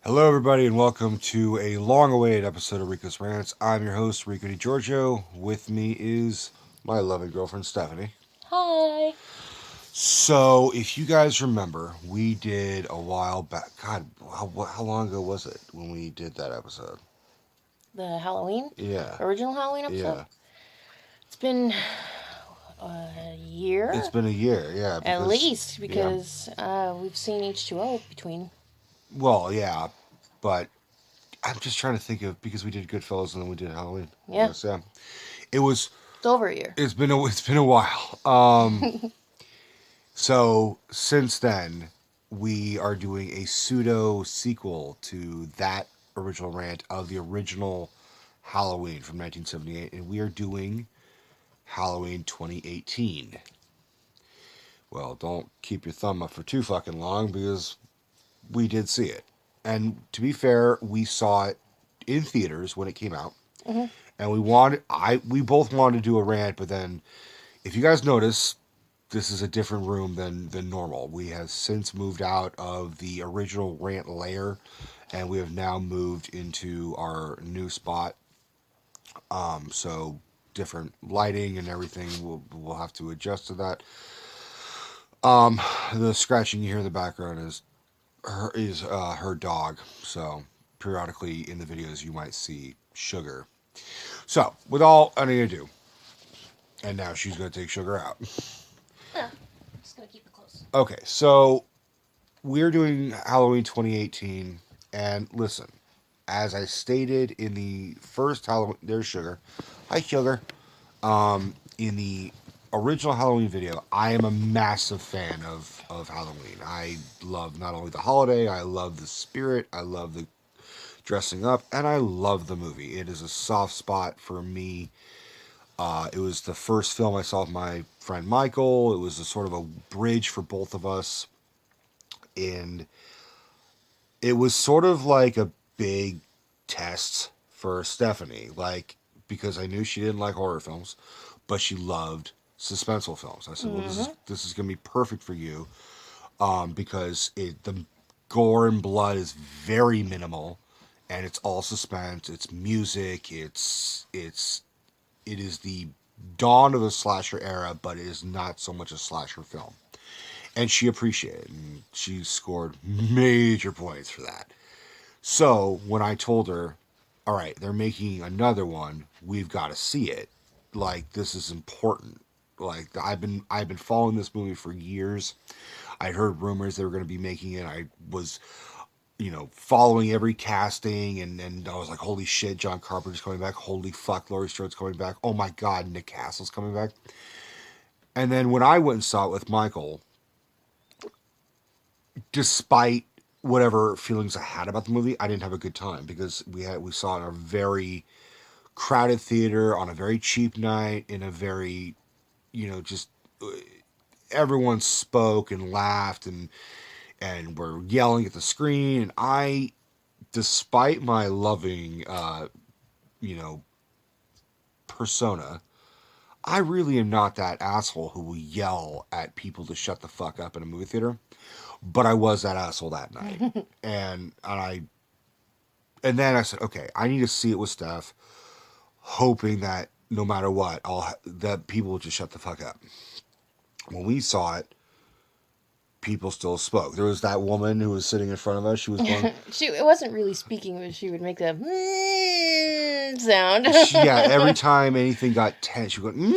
Hello, everybody, and welcome to a long-awaited episode of Rico'S Rants. I'm your host, Rico DiGiorgio. With me is my loving girlfriend, Stephanie. Hi. So, if you guys remember, we did a while back. God, how long ago was it when we did that episode? The Halloween? Yeah, Original Halloween episode? yeah. It's been a It's year? been a year, yeah, At because, least, yeah. because we've seen H2O between. Well, yeah, but I'm just trying to think of, because we did Goodfellas and then we did Halloween, I Yeah, guess, yeah. It was, it's over a year. it's been a while. So since then, we are doing a pseudo sequel to that original rant of the original Halloween from 1978, and we are doing Halloween 2018. Well, don't keep your thumb up for too fucking long because we did see it. And to be fair, we saw it in theaters when it came out. hmm And we both wanted to do a rant, but then if you guys notice, this is a different room than normal. We have since moved out of the original rant layer, and we have now moved into our new spot. So different lighting and everything. We'll have to adjust to that. The scratching you hear in the background is her dog. So periodically in the videos you might see Sugar. So with all I need to do, and now she's gonna take Sugar out. Yeah, I'm just going to keep it close. Okay, so we're doing Halloween 2018, and listen, as I stated in the first Halloween, there's Sugar. Hi, Sugar. In the original Halloween video, I am a massive fan of Halloween. I love not only the holiday, I love the spirit, I love the dressing up, and I love the movie. It is a soft spot for me. It was the first film I saw with my friend Michael. It was a sort of a bridge for both of us, and it was sort of like a big test for Stephanie, like because I knew she didn't like horror films, but she loved suspenseful films. I said, "Well, this is hmm this is gonna be perfect for you, because the gore and blood is very minimal, and it's all suspense. It's music. It is the dawn of the slasher era, but it is not so much a slasher film." And she appreciated it, and she scored major points for that. So when I told her, all right, they're making another one, we've got to see it. Like, this is important. Like, I've been following this movie for years. I heard rumors they were going to be making it. I was, following every casting, and I was like, holy shit, John Carpenter's coming back. Holy fuck, Laurie Strode's coming back. Oh my god, Nick Castle's coming back. And then when I went and saw it with Michael, despite whatever feelings I had about the movie, I didn't have a good time because we saw it in a very crowded theater on a very cheap night in a very, just everyone spoke and laughed and were yelling at the screen, and I, despite my loving you know persona, I really am not that asshole who will yell at people to shut the fuck up in a movie theater. But I was that asshole that night, and then I said, okay, I need to see it with Steph, hoping that no matter what, that people will just shut the fuck up. When we saw it, people still spoke. There was that woman who was sitting in front of us. She was going, It wasn't really speaking, but she would make the sound. yeah. Every time anything got tense, she would go,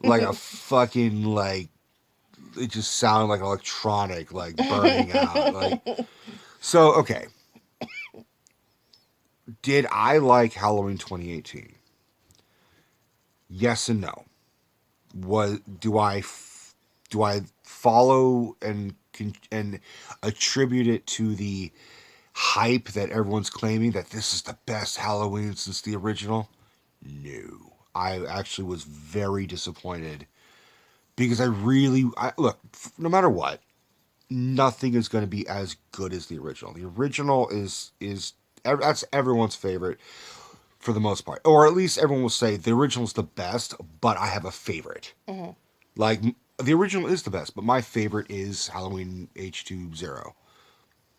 like a fucking like. It just sounded like electronic, like burning out. Like, so okay. Did I like Halloween 2018? Yes and no. Was do I follow and attribute it to the hype that everyone's claiming that this is the best Halloween since the original? No. I actually was very disappointed because look, no matter what, nothing is going to be as good as the original. The original is that's everyone's favorite for the most part, or at least everyone will say the original is the best. But I have a favorite. hmm Like, the original is the best, but my favorite is Halloween H20.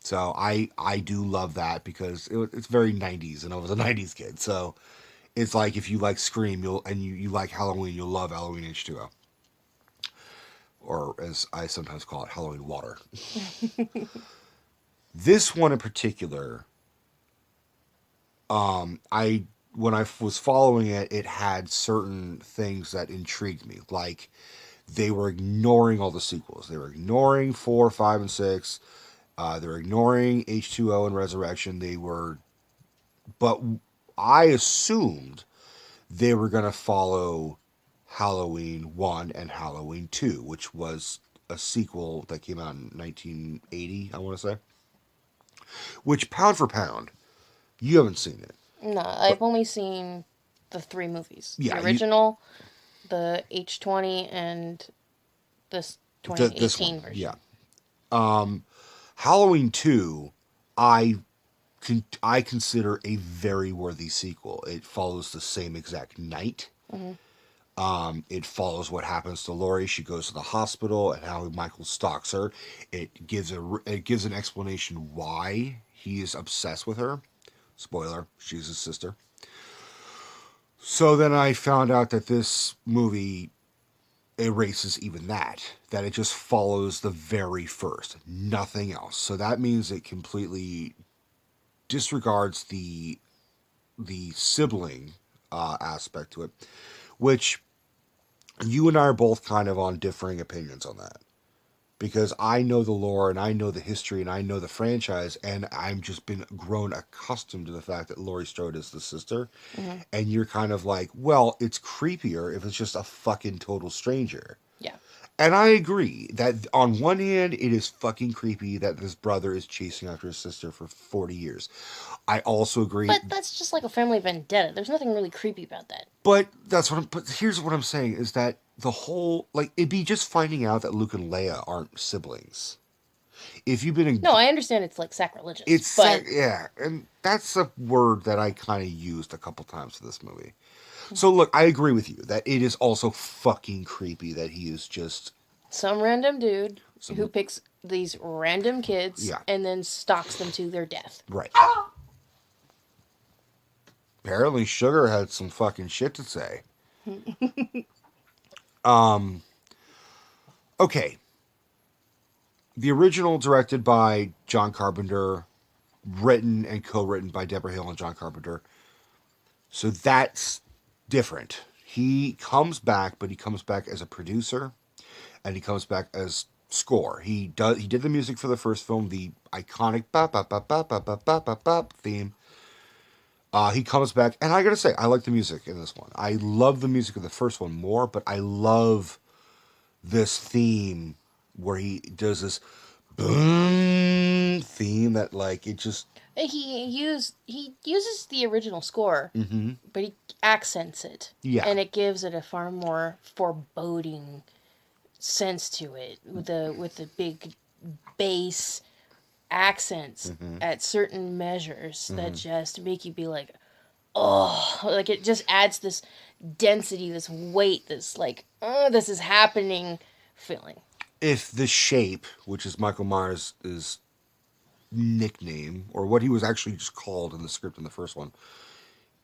So I do love that because it's very 90s, and I was a 90s kid. So it's like if you like Scream, you like Halloween, you'll love Halloween H2O, or as I sometimes call it, Halloween water. This one in particular, I when I was following it, it had certain things that intrigued me. Like they were ignoring all the sequels. They were ignoring 4, 5, and 6. They were ignoring H2O and Resurrection. But I assumed they were going to follow Halloween 1 and Halloween 2, which was a sequel that came out in 1980, I want to say. Which, pound for pound, you haven't seen it. No, But I've only seen the three movies: the yeah, original, the H20, and this this one, 2018 yeah. version. Halloween 2, I I consider a very worthy sequel. It follows the same exact night. Hmm. It follows what happens to Laurie. She goes to the hospital and how Michael stalks her. It gives an explanation why he is obsessed with her. Spoiler: she's his sister. So then I found out that this movie erases even that. That it just follows the very first, nothing else. So that means it completely disregards the sibling aspect to it, which you and I are both kind of on differing opinions on that. Because I know the lore and I know the history and I know the franchise, and I've just been grown accustomed to the fact that Laurie Strode is the sister. Hmm. And you're kind of like, well, it's creepier if it's just a fucking total stranger. Yeah. And I agree that on one hand, it is fucking creepy that this brother is chasing after his sister for 40 years. I also agree. But that's just like a family vendetta. There's nothing really creepy about that. But here's what I'm saying is that the whole, like, it'd be just finding out that Luke and Leia aren't siblings. If you've been in, No, I understand it's like sacrilegious, but yeah, and that's a word that I kind of used a couple times for this movie. So look, I agree with you that it is also fucking creepy that he is just some random dude who some, picks these random kids yeah, and then stalks them to their death. right. Apparently, Sugar had some fucking shit to say. Okay, the original directed by John Carpenter, written and co-written by Deborah Hill and John Carpenter. So that's different. He comes back, but he comes back as a producer, and he comes back as score. He did the music for the first film, the iconic ba ba ba ba ba ba ba ba ba theme. He comes back, and I gotta say, I like the music in this one. I love the music of the first one more, but I love this theme where he does this boom theme that like it just He uses the original score, but he accents it, yeah. and it gives it a far more foreboding sense to it with the big bass accents at certain measures that just make you be like, oh, like it just adds this density, this weight, this like, oh, this is happening feeling. If the shape, which is Michael Myers' nickname, or what he was actually just called in the script in the first one,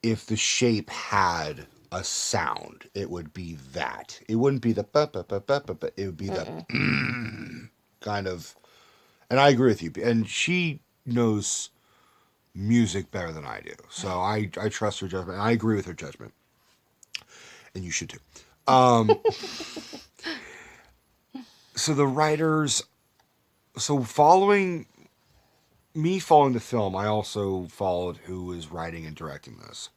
if the shape had a sound, it would be that. It wouldn't be the ba ba ba ba ba, but it would be the kind of. And I agree with you. And she knows music better than I do, so I trust her judgment. And I agree with her judgment, and you should too. So the writers, so following following the film, I also followed who is writing and directing this.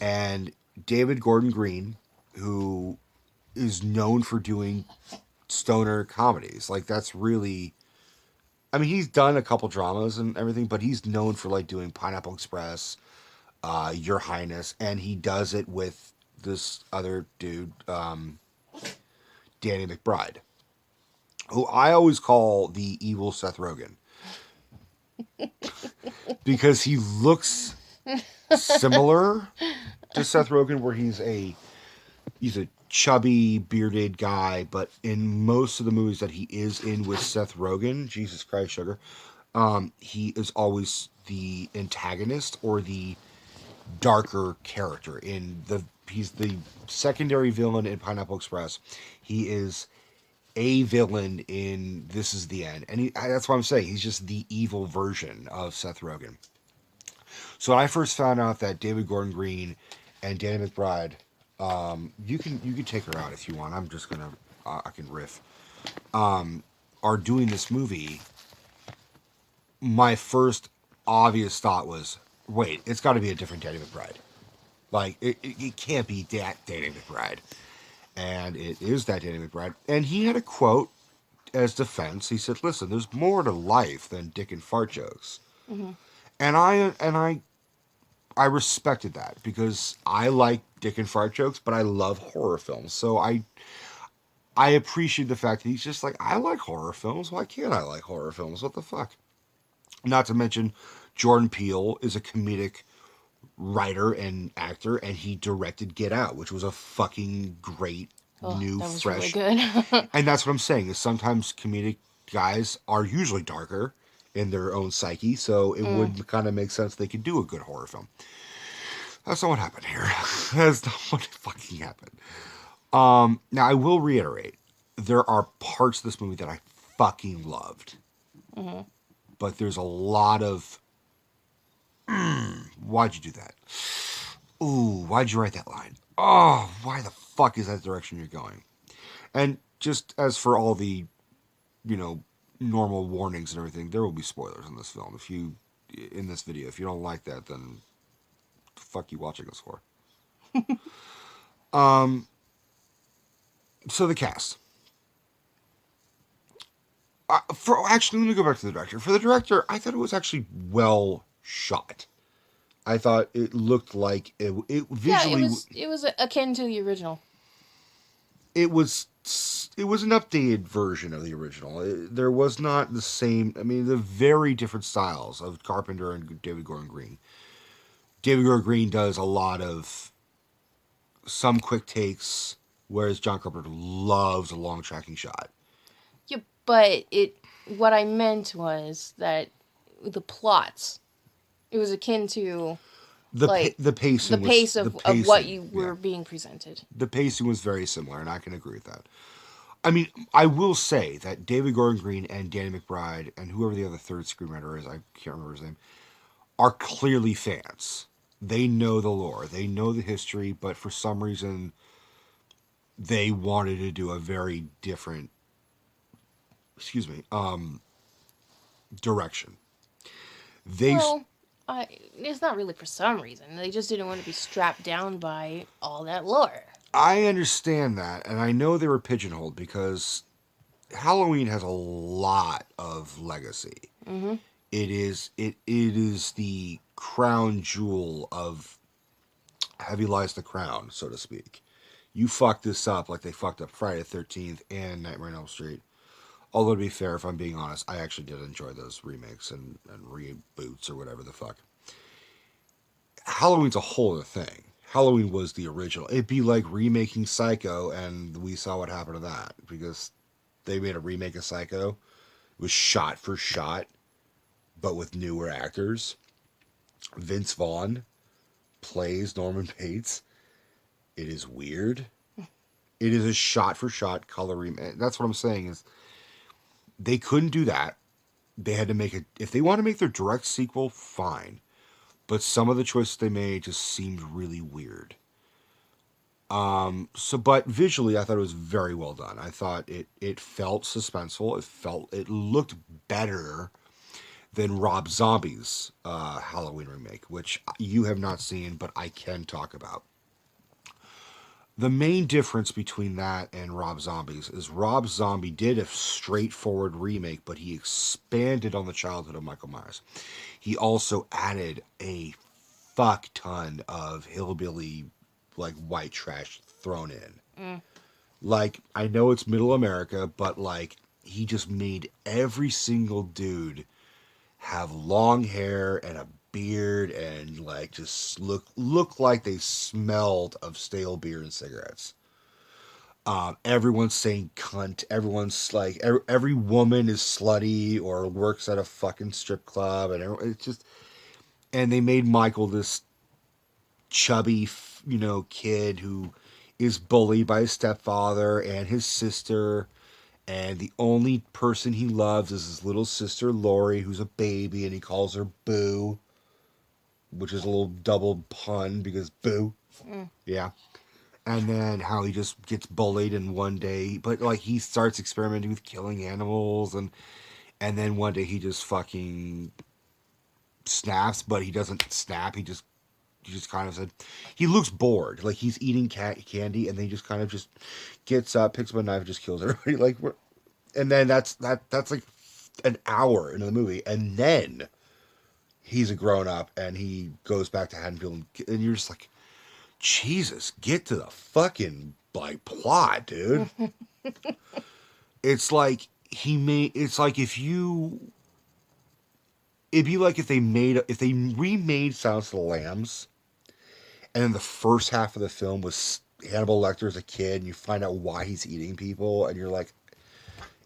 And David Gordon Green, who is known for doing stoner comedies. Like that's really I mean, he's done a couple dramas and everything, but he's known for like doing Pineapple Express, Your Highness, and he does it with this other dude, Danny McBride, who I always call the evil Seth Rogen because he looks similar to Seth Rogen, where he's a chubby bearded guy, but in most of the movies that he is in with Seth Rogen, Jesus Christ, Sugar, He is always the antagonist or the darker character in the. He's the secondary villain in Pineapple Express. He is a villain in This Is the End, and that's what I'm saying. He's just the evil version of Seth Rogen. So when I first found out that David Gordon Green and Danny McBride, you can take her out if you want. I'm just gonna I can riff. Are doing this movie. My first obvious thought was, wait, it's got to be a different Danny McBride. Like it can't be that Danny McBride, and it is that Danny McBride. And he had a quote as defense. He said, "Listen, there's more to life than dick and fart jokes." Mm-hmm. And I respected that because I like dick and fart jokes, but I love horror films. So I appreciate the fact that he's just like, I like horror films. Why can't I like horror films? What the fuck? Not to mention, Jordan Peele is a comedic writer and actor, and he directed Get Out, which was a fucking great Oh, new that was really fresh. good. And that's what I'm saying is sometimes comedic guys are usually darker in their own psyche, so it Mm. would kind of make sense they could do a good horror film. That's not what happened here. That's not what fucking happened. Now, I will reiterate, there are parts of this movie that I fucking loved, Mm-hmm. but there's a lot of, why'd you do that? Ooh, why'd you write that line? Oh, why the fuck is that the direction you're going? And just as for all the, you know, normal warnings and everything, there will be spoilers in this film. In this video, if you don't like that, then the fuck you watching this for? So the cast. For actually, let me go back to the director. For the director, I thought it was actually well shot. I thought it looked like it Yeah, visually it was akin to the original. it was it was an updated version of the original. There was not the same. I mean, the very different styles of Carpenter and David Gordon Green. David Gordon Green does a lot of some quick takes, whereas John Carpenter loves a long tracking shot. Yeah, but it. What I meant was that the plots. It was akin to like The the pacing was pace the of what pacing. you Yeah, were being presented. the pacing was very similar, and I can agree with that. I mean, I will say that David Gordon Green and Danny McBride and whoever the other third screenwriter is, I can't remember his name, are clearly fans. They know the lore, they know the history, but for some reason, they wanted to do a very different, excuse me, direction. They, Well, it's not really for some reason. They just didn't want to be strapped down by all that lore. I understand that, and I know they were pigeonholed because Halloween has a lot of legacy. Mm-hmm. It is the crown jewel of Heavy Lies the Crown, so to speak. You fucked this up like they fucked up Friday the 13th and Nightmare on Elm Street. Although, to be fair, if I'm being honest, I actually did enjoy those remakes and reboots or whatever the fuck. Halloween's a whole other thing. Halloween was the original. It'd be like remaking Psycho, and we saw what happened to that because they made a remake of Psycho. It was shot for shot, but with newer actors. Vince Vaughn plays Norman Bates. It is weird. It is a shot for shot color remake. That's what I'm saying is they couldn't do that. They had to make it. If they want to make their direct sequel, fine. But some of the choices they made just seemed really weird. So, but visually, I thought it was very well done. I thought it felt suspenseful. It looked better than Rob Zombie's Halloween remake, which you have not seen, but I can talk about. The main difference between that and Rob Zombie's is Rob Zombie did a straightforward remake, but he expanded on the childhood of Michael Myers. He also added a fuck ton of hillbilly, like white trash thrown in. Mm. Like, I know it's middle America, but like, he just made every single dude have long hair and a beard and like just look like they smelled of stale beer and cigarettes. Everyone's saying cunt. Everyone's like every woman is slutty or works at a fucking strip club, and it's just and they made Michael this chubby, kid who is bullied by his stepfather and his sister, and the only person he loves is his little sister Lori, who's a baby, and he calls her Boo, which is a little double pun because Boo, Mm. yeah. And then how he just gets bullied, and one day, but like he starts experimenting with killing animals, and then one day he just fucking snaps, but he doesn't snap. He just kind of said he looks bored, like he's eating candy, and then he just kind of just gets up, picks up a knife, and just kills everybody. Like, and then that's like an hour into the movie, and then he's a grown up and he goes back to Haddonfield, and you're just like, Jesus, get to the fucking like plot, dude. It's like he made. It's like if you. It'd be like if they remade Silence of the Lambs, and then the first half of the film was Hannibal Lecter as a kid, and you find out why he's eating people, and you're like,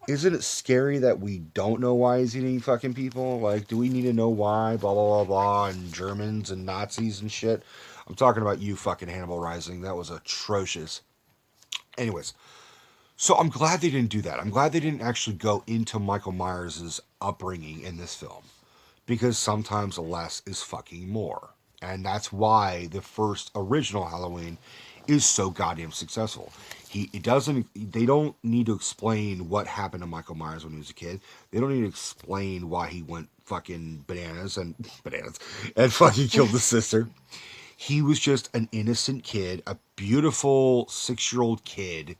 isn't it scary that we don't know why he's eating fucking people? Like, do we need to know why? Blah blah blah blah, and Germans and Nazis and shit. I'm talking about you, fucking Hannibal Rising. That was atrocious. Anyways, so I'm glad they didn't do that. I'm glad they didn't actually go into Michael Myers' upbringing in this film, because sometimes less is fucking more. And that's why the first original Halloween is so goddamn successful. It doesn't. They don't need to explain what happened to Michael Myers when he was a kid. They don't need to explain why he went fucking bananas and fucking killed the sister. He was just an innocent kid, a beautiful 6-year-old kid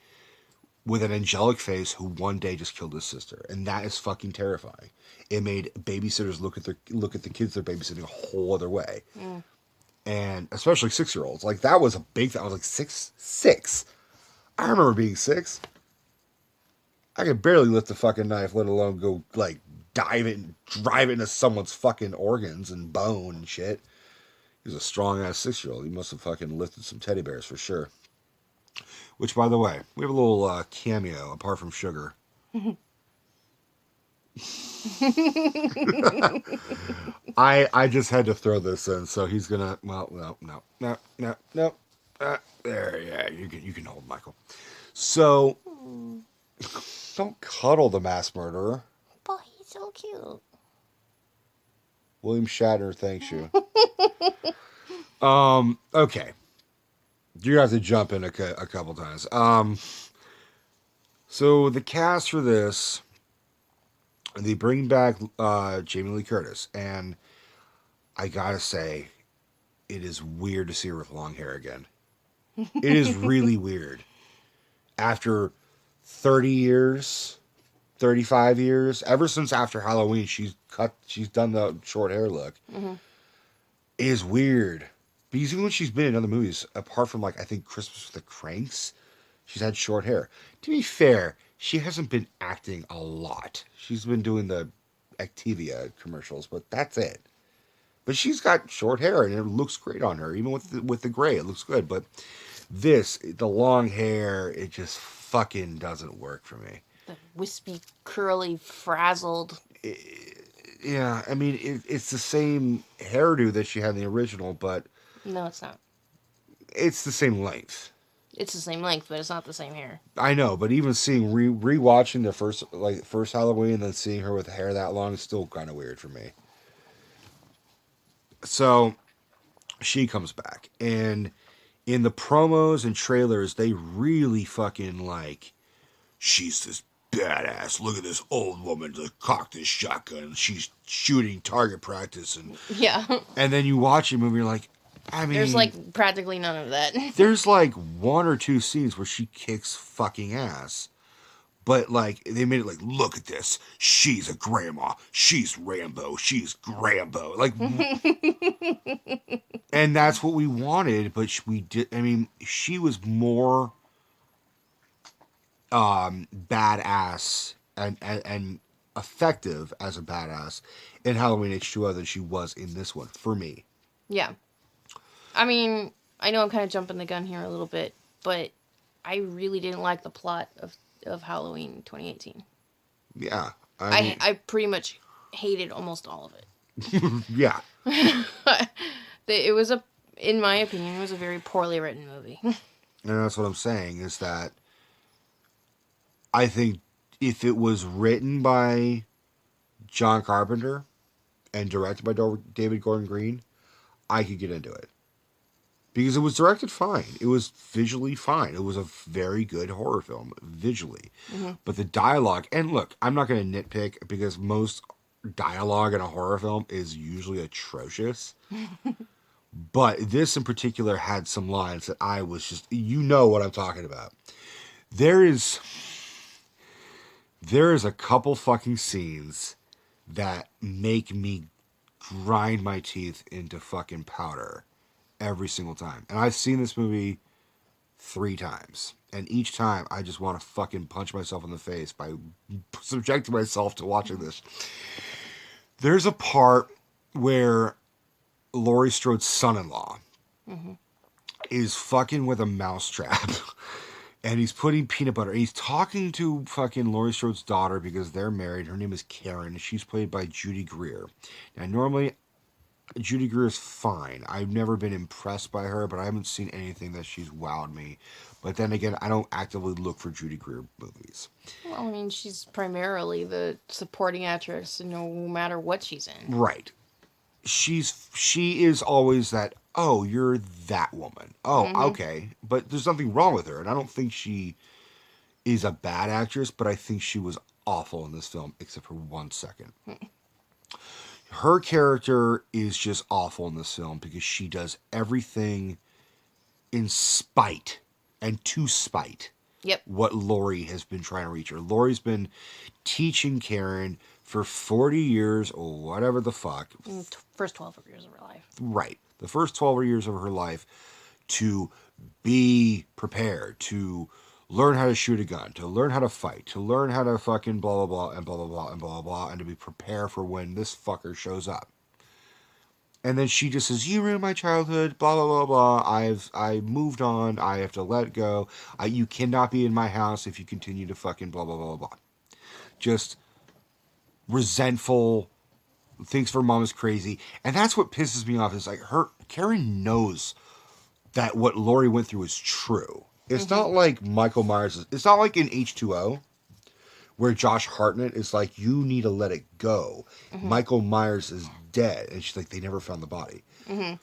with an angelic face who one day just killed his sister, and that is fucking terrifying. It made babysitters look at the kids they're babysitting a whole other way, Mm. and especially 6-year-olds. Like that was a big thing. I was like six. I remember being 6. I could barely lift a fucking knife, let alone go like dive it and drive it into someone's fucking organs and bone and shit. He was a strong ass 6-year-old. He must have fucking lifted some teddy bears for sure. Which, by the way, we have a little cameo apart from Sugar. I just had to throw this in, so he's gonna. Well, no. There, yeah, you can hold Michael. So Mm. don't cuddle the mass murderer. But he's so cute. William Shatner thanks you. Okay, you have to jump in a couple times. So the cast for this, they bring back Jamie Lee Curtis, and I gotta say, it is weird to see her with long hair again. It is really weird. After 30 years, 35 years, ever since after Halloween, she's done the short hair look. Mm-hmm. It is weird. Because even when she's been in other movies, apart from like I think Christmas with the Cranks, she's had short hair. To be fair, she hasn't been acting a lot. She's been doing the Activia commercials, but that's it. But she's got short hair and it looks great on her, even with the gray, it looks good. But the long hair, it just fucking doesn't work for me. The wispy, curly, frazzled. Yeah, I mean it's the same hairdo that she had in the original, but No, it's not. it's the same length. It's the same length, but it's not the same hair. I know, but even seeing rewatching the first Halloween and then seeing her with hair that long is still kind of weird for me. So she comes back, and in the promos and trailers, they really fucking like she's this badass. Look at this old woman to cock this shotgun. She's shooting target practice, Yeah. and then you watch a movie, you're like, I mean, There's like practically none of that. there's like one or two scenes where she kicks fucking ass. But like they made it like, look at this. She's a grandma. She's Rambo. She's Grambo. Like, and that's what we wanted. But we did. I mean, she was more badass and effective as a badass in Halloween H2O than she was in this one for me. Yeah. I mean, I know I'm kind of jumping the gun here a little bit, but I really didn't like the plot of Halloween 2018. Yeah, I I mean, I pretty much hated almost all of it. yeah, It was a, in my opinion, it was a very poorly written movie. and that's what I'm saying is that I think if it was written by John Carpenter and directed by David Gordon Green, I could get into it because it was directed fine. It was visually fine. It was a very good horror film visually, Hmm. but the dialogue, and look, I'm not going to nitpick because most dialogue in a horror film is usually atrocious. But this in particular had some lines that I was just, you know what I'm talking about. There is there is a couple fucking scenes that make me grind my teeth into fucking powder every single time. And I've seen this movie 3 times. And each time I just want to fucking punch myself in the face by subjecting myself to watching this. There's a part where Laurie Strode's son-in-law Hmm. is fucking with a mousetrap. And he's putting peanut butter. And he's talking to fucking Laurie Strode's daughter because they're married. Her name is Karen. She's played by Judy Greer. Now, normally, Judy Greer is fine. I've never been impressed by her, but I haven't seen anything that she's wowed me. But then again, I don't actively look for Judy Greer movies. Well, I mean, she's primarily the supporting actress, no matter what she's in. Right. She is always that, oh, you're that woman. Oh, Hmm. okay. But there's nothing wrong with her. And I don't think she is a bad actress, but I think she was awful in this film, except for 1 second. Her character is just awful in this film because she does everything in spite and to spite Yep. what Lori has been trying to reach her. Lori's been teaching Karen for 40 years or whatever the fuck. First 12 years of her life. Right. The first 12 years of her life to be prepared, to learn how to shoot a gun, to learn how to fight, to learn how to fucking blah, blah, blah, and blah, blah, blah, and blah, blah, blah, and to be prepared for when this fucker shows up. And then she just says, "You ruined my childhood, blah, blah, blah, blah. I moved on. I have to let go. You cannot be in my house if you continue to fucking blah, blah, blah, blah." Just resentful, thinks her mom is crazy. And that's what pisses me off is like Karen knows that what Lori went through is true. It's not like Michael Myers. It's not like in H2O where Josh Hartnett is like, you need to let it go. Michael Myers is dead. And she's like, they never found the body. Hmm.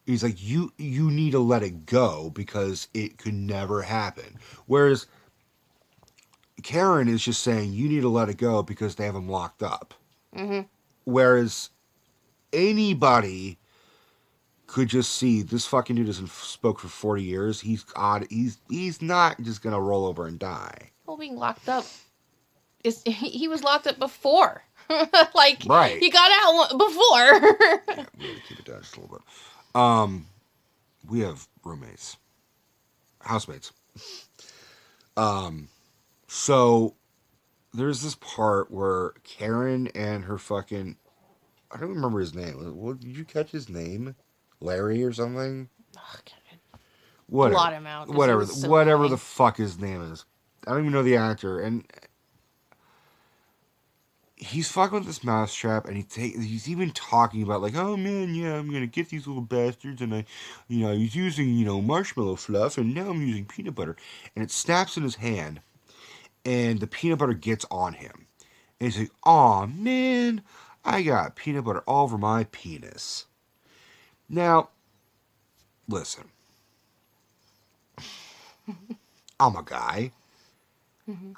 He's like, you need to let it go because it could never happen. Whereas Karen is just saying, you need to let it go because they have him locked up. Hmm. Whereas anybody could just see this fucking dude hasn't spoke for 40 years. He's odd. He's not just gonna roll over and die. Well, being locked up is he was locked up before. Like Right. he got out before. Yeah, we gotta keep it down just a little bit. We have roommates, housemates. So there's this part where Karen and her fucking, I don't remember his name. What, did you catch his name? Larry or something? Okay. Whatever. Blot him out. 'Cause he Whatever. was so Whatever annoying. the fuck his name is. I don't even know the actor. And he's fucking with this mousetrap, and he's even talking about like, oh man, yeah, I'm gonna get these little bastards, and he's using marshmallow fluff, and now I'm using peanut butter, and it snaps in his hand, and the peanut butter gets on him, and he's like, oh man, I got peanut butter all over my penis. Now, listen, I'm a guy. Hmm.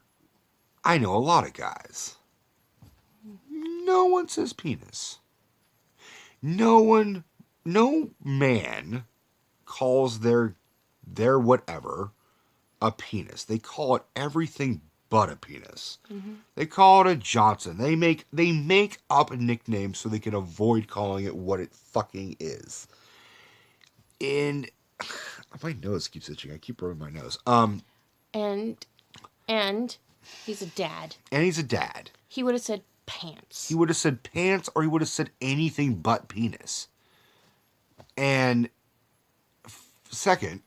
I know a lot of guys. No one says penis. No man calls their whatever a penis. They call it everything but a penis. Hmm. They call it a Johnson. They make up nicknames so they can avoid calling it what it fucking is. And my nose keeps itching. I keep rubbing my nose. And he's a dad. And he's a dad. He would have said pants. He would have said pants, or he would have said anything but penis. And second,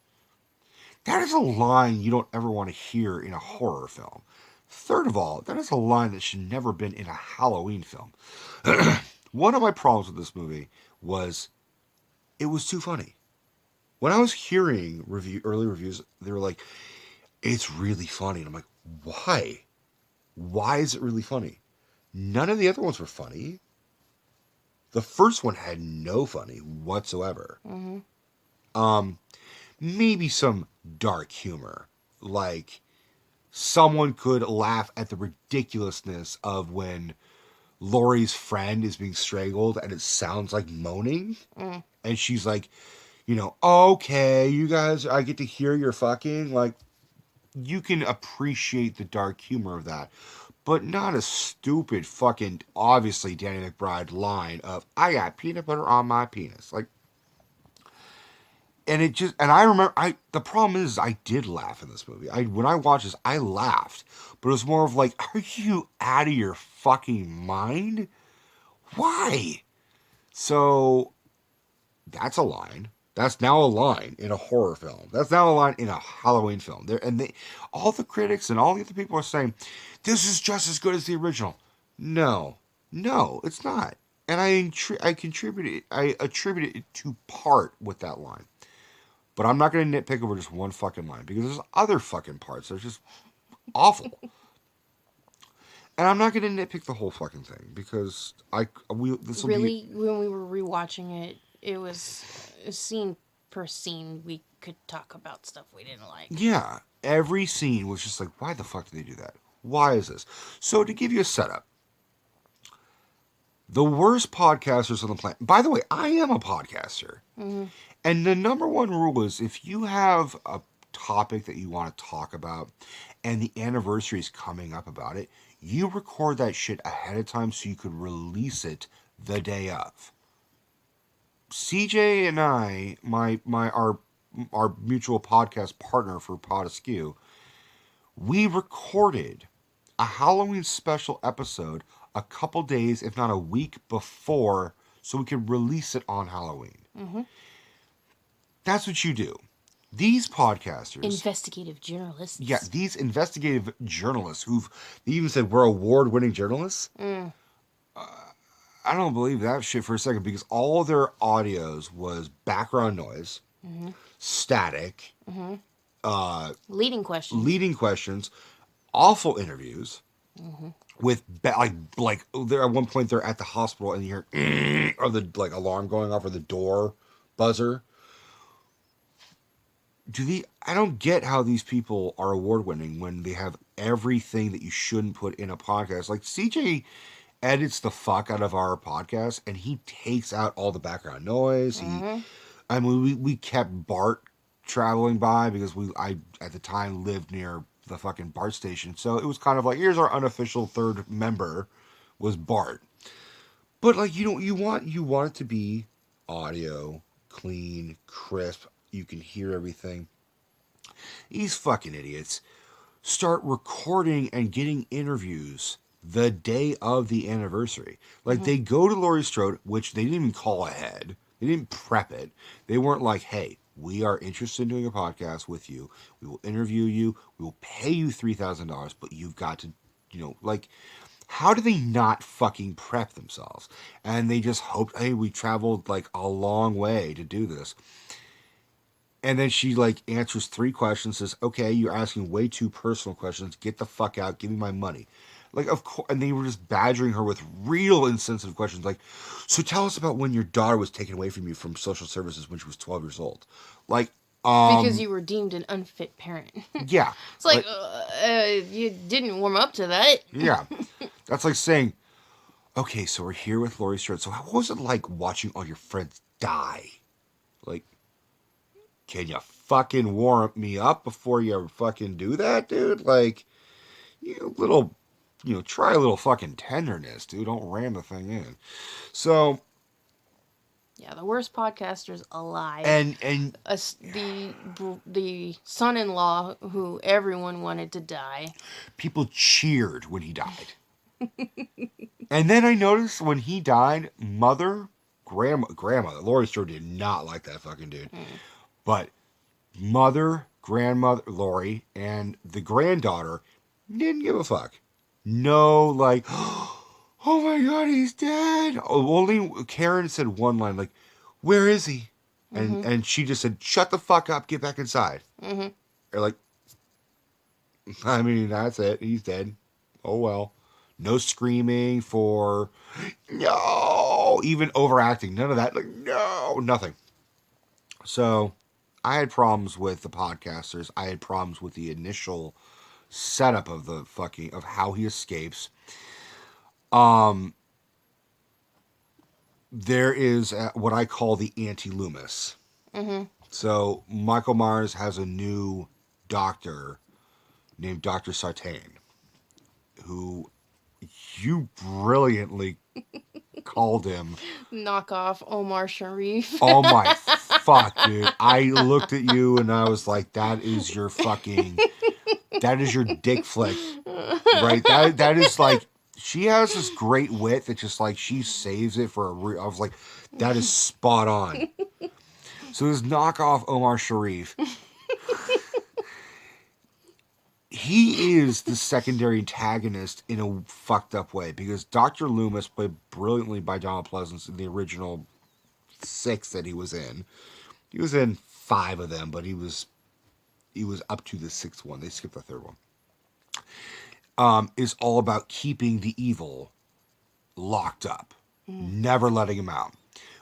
That is a line you don't ever want to hear in a horror film. Third of all, that is a line that should never been in a Halloween film. One of my problems with this movie was it was too funny. When I was hearing early reviews, they were like, "It's really funny," and I'm like, "Why? Why is it really funny?" None of the other ones were funny. The first one had no funny whatsoever. Mm-hmm. Maybe some dark humor, like someone could laugh at the ridiculousness of when Laurie's friend is being strangled and it sounds like moaning. Mm. And she's like, okay, you guys, I get to hear your fucking. Like, you can appreciate the dark humor of that. But not a stupid fucking, obviously, Danny McBride line of, I got peanut butter on my penis. Like, and it just, and I remember, the problem is, I did laugh in this movie. When I watched this, I laughed. But it was more of like, are you out of your fucking mind? Why? So, that's a line. That's now a line in a horror film. That's now a line in a Halloween film. All the critics and all the other people are saying, this is just as good as the original. No, it's not. And I attribute it to part with that line. But I'm not going to nitpick over just one fucking line because there's other fucking parts that are just awful. And I'm not going to nitpick the whole fucking thing because Really, when we were rewatching it, it was scene per scene. We could talk about stuff we didn't like. Yeah, every scene was just like, why the fuck did they do that? Why is this? So to give you a setup, the worst podcasters on the planet. By the way, I am a podcaster. Mm-hmm. And the number one rule is if you have a topic that you want to talk about and the anniversary is coming up about it, you record that shit ahead of time so you could release it the day of. CJ and I, our mutual podcast partner for Pod Askew, we recorded a Halloween special episode a couple days, if not a week before, so we could release it on Halloween. Mm-hmm. That's what you do. These podcasters... Investigative journalists. Yeah, these investigative journalists they even said we're award-winning journalists. Mm. I don't believe that shit for a second because all of their audios was background noise, Mm-hmm. static, Mm-hmm. Leading questions, awful interviews, mm-hmm. with like they're at one point they're at the hospital and you hear or the like alarm going off or the door buzzer. I don't get how these people are award winning when they have everything that you shouldn't put in a podcast. Like CJ edits the fuck out of our podcast and he takes out all the background noise. Mm-hmm. We kept Bart traveling by because I at the time lived near the fucking BART station. So it was kind of like, here's our unofficial third member was Bart. But like, you want it to be audio, clean, crisp. You can hear everything. These fucking idiots start recording and getting interviews the day of the anniversary. Like, they go to Laurie Strode, which they didn't even call ahead. They didn't prep it. They weren't like, hey, we are interested in doing a podcast with you. We will interview you. We will pay you $3,000, but you've got to, like, how do they not fucking prep themselves? And they just hoped, hey, we traveled, like, a long way to do this. And then she, like, answers 3 questions, says, okay, you're asking way too personal questions. Get the fuck out. Give me my money. Like, of course, and they were just badgering her with real insensitive questions. Like, so tell us about when your daughter was taken away from you from social services when she was 12 years old. Like, because you were deemed an unfit parent. Yeah. It's like, you didn't warm up to that. Yeah. That's like saying, okay, so we're here with Laurie Strode. So what was it like watching all your friends die? Like, can you fucking warm me up before you fucking do that, dude? Like, try a little fucking tenderness, dude. Don't ram the thing in. So, yeah, the worst podcasters alive. And the son-in-law who everyone wanted to die. People cheered when he died. And then I noticed when he died, grandmother, Laurie Strode did not like that fucking dude. But mother, grandmother, Lori, and the granddaughter didn't give a fuck. No, like, oh my god, he's dead. Only Karen said one line, like, where is he? And she just said, shut the fuck up, get back inside. They're like, I mean, that's it. He's dead. Oh well. No screaming for no, even overacting. None of that. Like no, nothing. So I had problems with the podcasters. I had problems with the initial setup of the fucking of how he escapes. There is what I call the anti-Loomis. So Michael Myers has a new doctor named Dr. Sartain, who you brilliantly called him Knockoff Omar Sharif. oh my fuck, dude. I looked at you and I was like, that is your fucking that is your dick flick. Right? That is like she has this great wit that just like she saves it for I was like, that is spot on. So this knockoff Omar Sharif, he is the secondary antagonist in a fucked up way because Dr. Loomis, played brilliantly by Donald Pleasance in the original 6 that he was in. He was in 5 of them, but he was up to the 6th one. They skipped the 3rd one. Is all about keeping the evil locked up, never letting him out.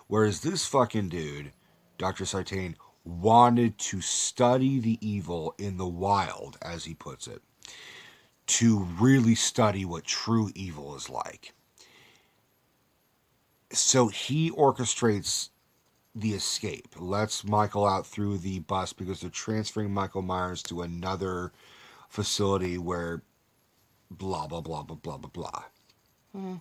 Whereas this fucking dude, Dr. Sartain, wanted to study the evil in the wild, as he puts it, to really study what true evil is like. So he orchestrates the escape, lets Michael out through the bus because they're transferring Michael Myers to another facility where blah, blah, blah, blah, blah, blah, blah.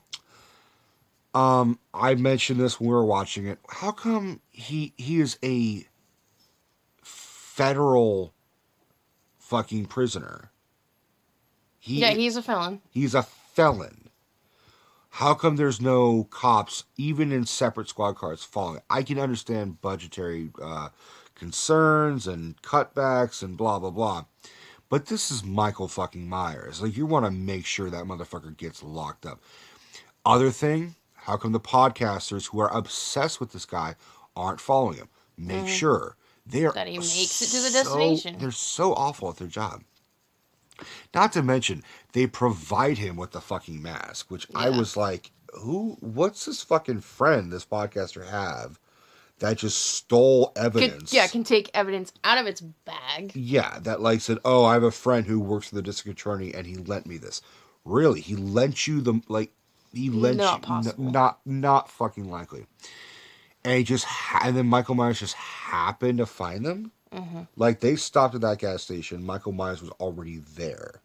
I mentioned this when we were watching it. How come he is a federal fucking prisoner? He's a felon. He's a felon. How come there's no cops, even in separate squad cars, following? I can understand budgetary concerns and cutbacks and blah, blah, blah. But this is Michael fucking Myers. Like, you want to make sure that motherfucker gets locked up. Other thing, how come the podcasters who are obsessed with this guy aren't following him? Make sure. That he makes it to the destination. They're so awful at their job. Not to mention, they provide him with the fucking mask, which I was like, what's this fucking friend this podcaster have that just stole evidence? Can take evidence out of its bag. Yeah, that like said, oh, I have a friend who works for the district attorney and he lent me this. Really? He lent you the, like, he lent Not you, possible. not fucking likely. And he just, and then Michael Myers just happened to find them. Like, they stopped at that gas station. Michael Myers was already there.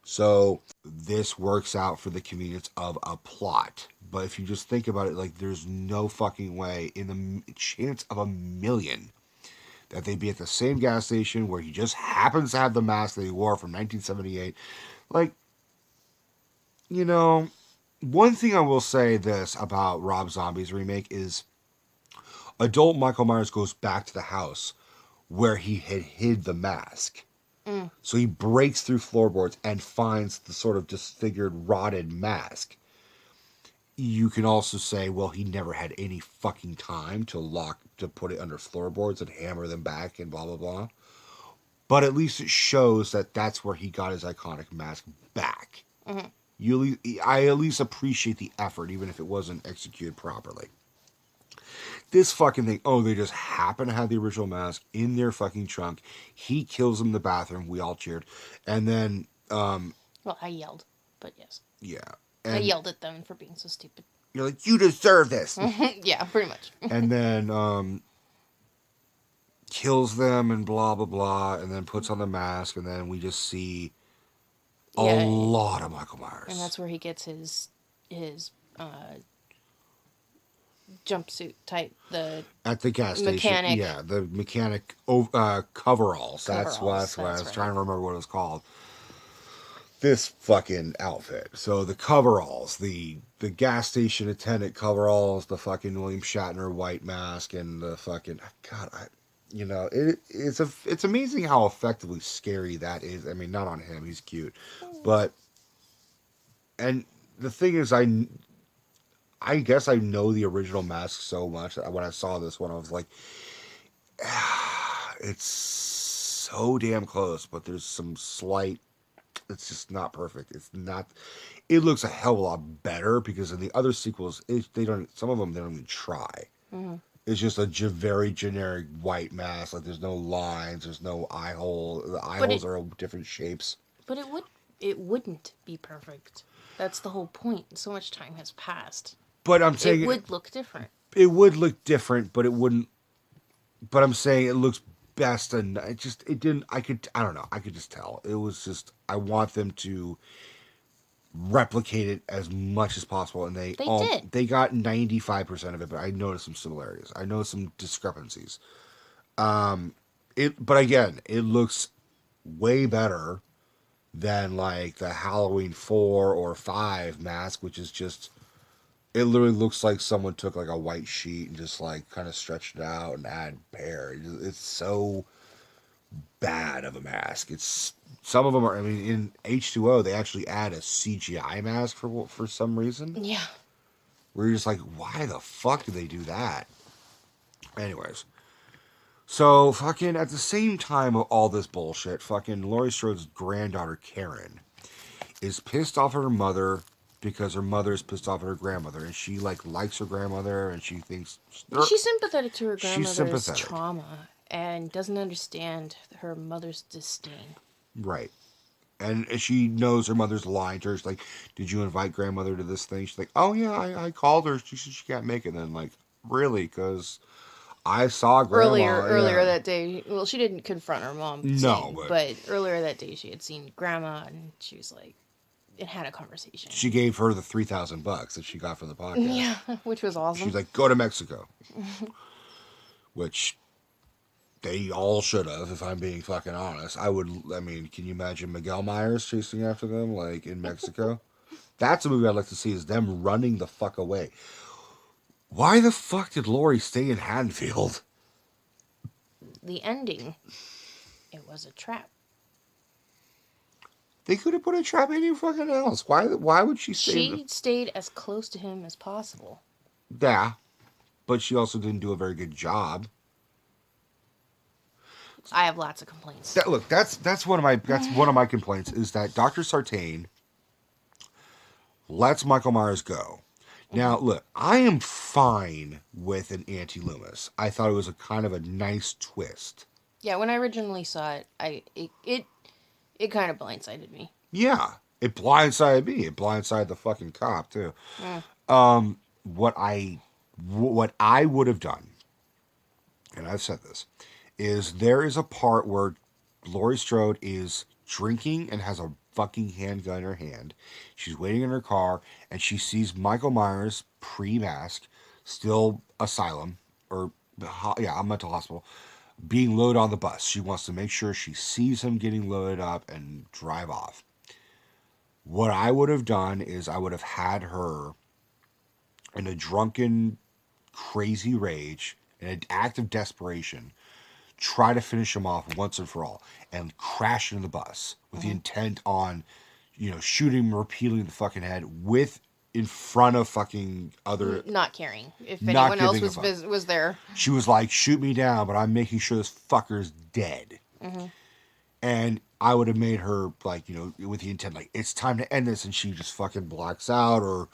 So this works out for the convenience of a plot. But if you just think about it, like, there's no fucking way in the chance of a million that they'd be at the same gas station where he just happens to have the mask that he wore from 1978. Like, you know, one thing I will say this about Rob Zombie's remake is adult Michael Myers goes back to the house where he had hid the mask. So he breaks through floorboards and finds the sort of disfigured, rotted mask. You can also say, well, he never had any fucking time to put it under floorboards and hammer them back and blah, blah, blah. But at least it shows that that's where he got his iconic mask back. I at least appreciate the effort, even if it wasn't executed properly. This fucking thing, oh, they just happen to have the original mask in their fucking trunk. He kills them in the bathroom. We all cheered. And then, Well, I yelled, but yes. yeah. I And yelled at them for being so stupid. you're like, you deserve this. Yeah, pretty much. And then, kills them and blah, blah, blah. And then puts on the mask. And then we just see a lot of Michael Myers. And that's where he gets his jumpsuit type, at the gas station. Mechanic. Yeah, the mechanic coveralls. That's why I was right. trying to remember what it was called. This fucking outfit. So the coveralls, the gas station attendant coveralls, the fucking William Shatner white mask, and the fucking You know, it's amazing how effectively scary that is. I mean, not on him, he's cute, but and the thing is, I guess I know the original mask so much that when I saw this one, I was like, it's so damn close, but there's some slight. It's just not perfect. It's not. It looks a hell of a lot better because in the other sequels, they don't. Some of them they don't even try. Mm-hmm. It's just a very generic white mask. Like there's no lines, there's no eye hole. The eye But holes it are different shapes. but it wouldn't be perfect. That's the whole point. So much time has passed. But I'm It saying would look different. it would look different, but it wouldn't. But I'm saying it looks best, and it didn't. I don't know. I could just tell. It was just I want them to replicate it as much as possible, and They did. they got 95% of it, but I noticed some similarities. I noticed some discrepancies. But again, it looks way better than like the Halloween 4 or 5 mask, which is just it literally looks like someone took like a white sheet and just like kind of stretched it out and add hair. It's so bad of a mask. It's some of them are. I mean, in H2O they actually add a CGI mask for some reason. Yeah. Where you're just like, why the fuck do they do that? Anyways, so fucking at the same time of all this bullshit, fucking Laurie Strode's granddaughter Karen is pissed off at her mother because her mother is pissed off at her grandmother, and she like likes her grandmother, and she thinks She's sympathetic to her she's grandmother's sympathetic, trauma and doesn't understand her mother's disdain. right? And she knows her mother's lying to her. She's like, "Did you invite grandmother to this thing?" She's like, "Oh yeah, I called her. She said she can't make it." And then like, really? Because I saw grandma. Earlier Yeah. that day, well, she didn't confront her mom, No, saying, but but earlier that day she had seen grandma and she was like, it had a conversation. she gave her the $3,000 that she got from the podcast. Yeah, which was awesome. She's like, "Go to Mexico," which they all should have. If I'm being fucking honest, I would. I mean, can you imagine Miguel Myers chasing after them like in Mexico? That's a movie I'd like to see. Is them running the fuck away. Why the fuck did Laurie stay in Haddonfield? The ending, it was a trap. They could have put a trap in fucking else. Why would she stay? She stayed as close to him as possible. Yeah, but she also didn't do a very good job. I have lots of complaints. Look, that's one of my complaints is that Dr. Sartain lets Michael Myers go. Mm-hmm. Now, look, I am fine with an anti-Loomis. I thought it was a kind of a nice twist. Yeah, when I originally saw it, it kind of blindsided me. Yeah, it blindsided me. It blindsided the fucking cop too. Mm. What I would have done, and I've said this, is there is a part where Laurie Strode is drinking and has a fucking handgun in her hand. She's waiting in her car and she sees Michael Myers pre-mask, still asylum or yeah, a mental hospital, being loaded on the bus. She wants to make sure she sees him getting loaded up and drive off. What I would have done is I would have had her in a drunken, crazy rage, in an act of desperation, try to finish him off once and for all, and crash into the bus with the intent on, shooting him repeatedly in the fucking head with in front of fucking other. Not caring if Not anyone else giving a fuck. was there. She was like, "Shoot me down, but I'm making sure this fucker's dead." Mm-hmm. And I would have made her like, with the intent like it's time to end this, and she just fucking blacks out or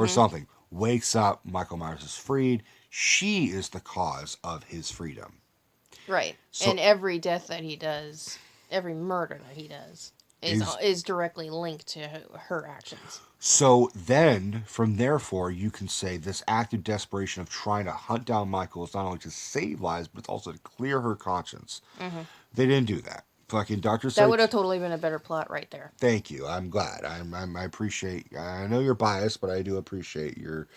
something. Wakes up, Michael Myers is freed. She is the cause of his freedom. Right. So, And every death that he does, every murder that he does, is directly linked to her actions. So then, from therefore, you can say this act of desperation of trying to hunt down Michael is not only to save lives, but it's also to clear her conscience. Mm-hmm. They didn't do that. Fucking Dr. That Sartain. would have totally been a better plot right there. Thank you. I'm glad. I appreciate. I know you're biased, but I do appreciate your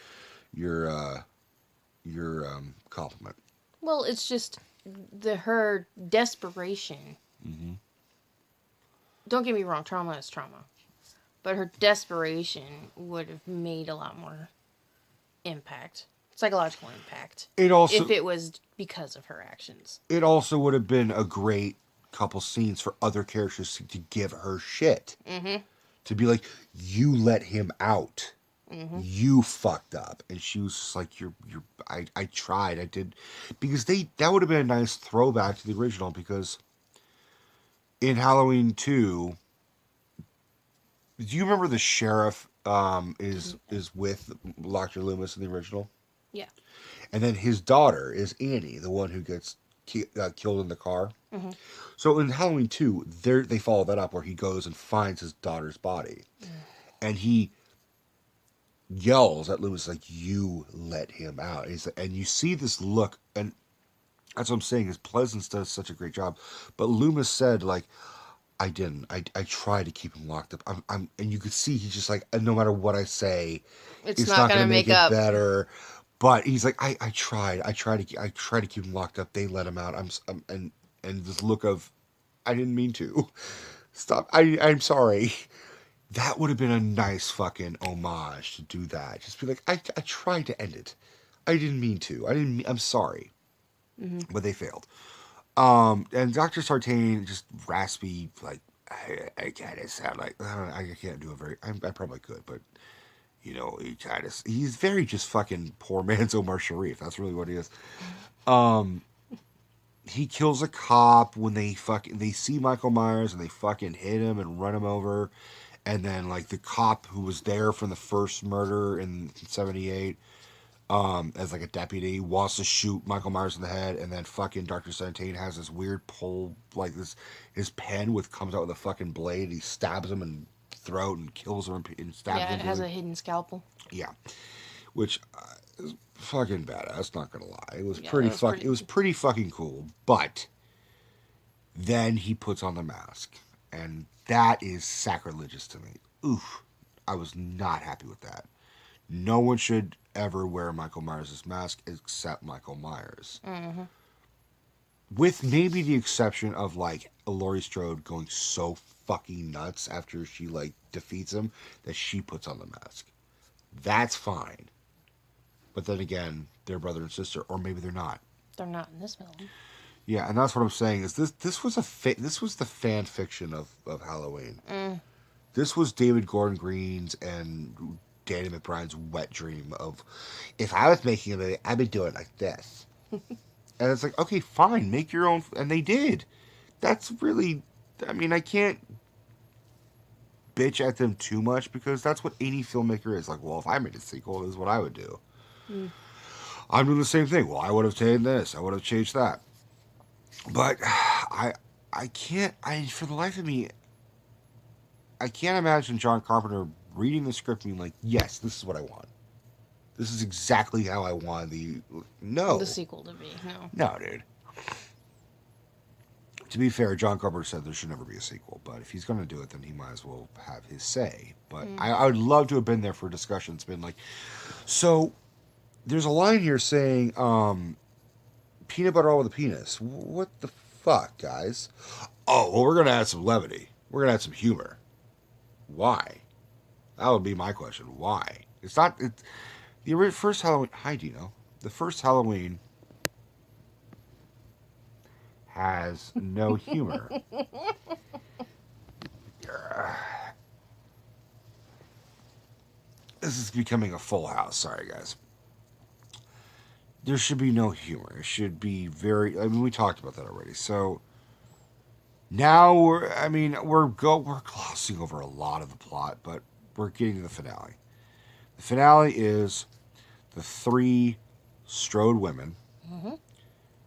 compliment. Well, it's just her desperation. Mm-hmm. Don't get me wrong, trauma is trauma. But her desperation would have made a lot more impact. psychological impact. It also if it was because of her actions. it also would have been a great couple scenes for other characters to give her shit. Mm-hmm. To be like, you let him out. Mm-hmm. You fucked up. And she was just like, I tried. I did. Because that would have been a nice throwback to the original, because in Halloween 2, do you remember the sheriff is with Dr. Loomis in the original? Yeah. And then his daughter is Annie, the one who gets killed in the car. Mm-hmm. So in Halloween 2, they follow that up where he goes and finds his daughter's body. And he yells at Loomis like, you let him out. And you see this look, and that's what I'm saying, is Pleasance does such a great job. But Loomis said, like, I didn't. I tried to keep him locked up. And you could see he's just like, no matter what I say, It's not not going gonna to make make it up. better. But he's like, I tried. I tried to keep him locked up. They let him out. And this look of, I didn't mean to. Stop. I'm sorry. That would have been a nice fucking homage to do that. Just be like, I tried to end it. I didn't mean to. I'm sorry. Mm-hmm. But they failed. And Dr. Sartain, just raspy, like, I kind of sound like, I can't do it very, I probably could, but, you know, he's very just fucking poor man's Omar Sharif. That's really what he is. He kills a cop when they see Michael Myers and they fucking hit him and run him over. And then, like, the cop who was there from the first murder in 78, as like a deputy, wants to shoot Michael Myers in the head, and then fucking Dr. Sartain has this weird pull, like this, his pen comes out with a fucking blade. He stabs him in the throat and kills him and stabs him. Yeah, it has a hidden scalpel. Yeah, which is fucking badass. Not gonna lie, it was It was pretty fucking cool. But then he puts on the mask, and that is sacrilegious to me. Oof, I was not happy with that. No one should ever wear Michael Myers' mask except Michael Myers. Mm-hmm. With maybe the exception of, like, Laurie Strode going so fucking nuts after she, like, defeats him that she puts on the mask. That's fine. But then again, they're brother and sister, or maybe they're not. They're not in this film. Yeah, and that's what I'm saying, is this was the fan fiction of Halloween. Mm. This was David Gordon Green's and Danny McBride's wet dream of, if I was making it, I'd be doing it like this. And it's like, okay, fine, make your own. And they did. That's really, I mean, I can't bitch at them too much, because that's what any filmmaker is. Like, well, if I made a sequel, this is what I would do. Mm. I'm doing the same thing. Well, I would have changed this. I would have changed that. But I can't, for the life of me, I can't imagine John Carpenter reading the script and being like, yes, this is what I want. This is exactly how I want the sequel to be. No, dude. To be fair, John Carpenter said there should never be a sequel, but if he's going to do it, then he might as well have his say. But I would love to have been there for discussions, been like, so there's a line here saying, peanut butter all with a penis. What the fuck, guys? Oh, well, we're going to add some levity. We're going to add some humor. Why? That would be my question. Why? It's not... The first Halloween... Hi, Dino. The first Halloween has no humor. This is becoming a full house. Sorry, guys. There should be no humor. It should be very... I mean, we talked about that already. So... Now we're glossing over a lot of the plot, but we're getting to the finale. The finale is the three Strode women,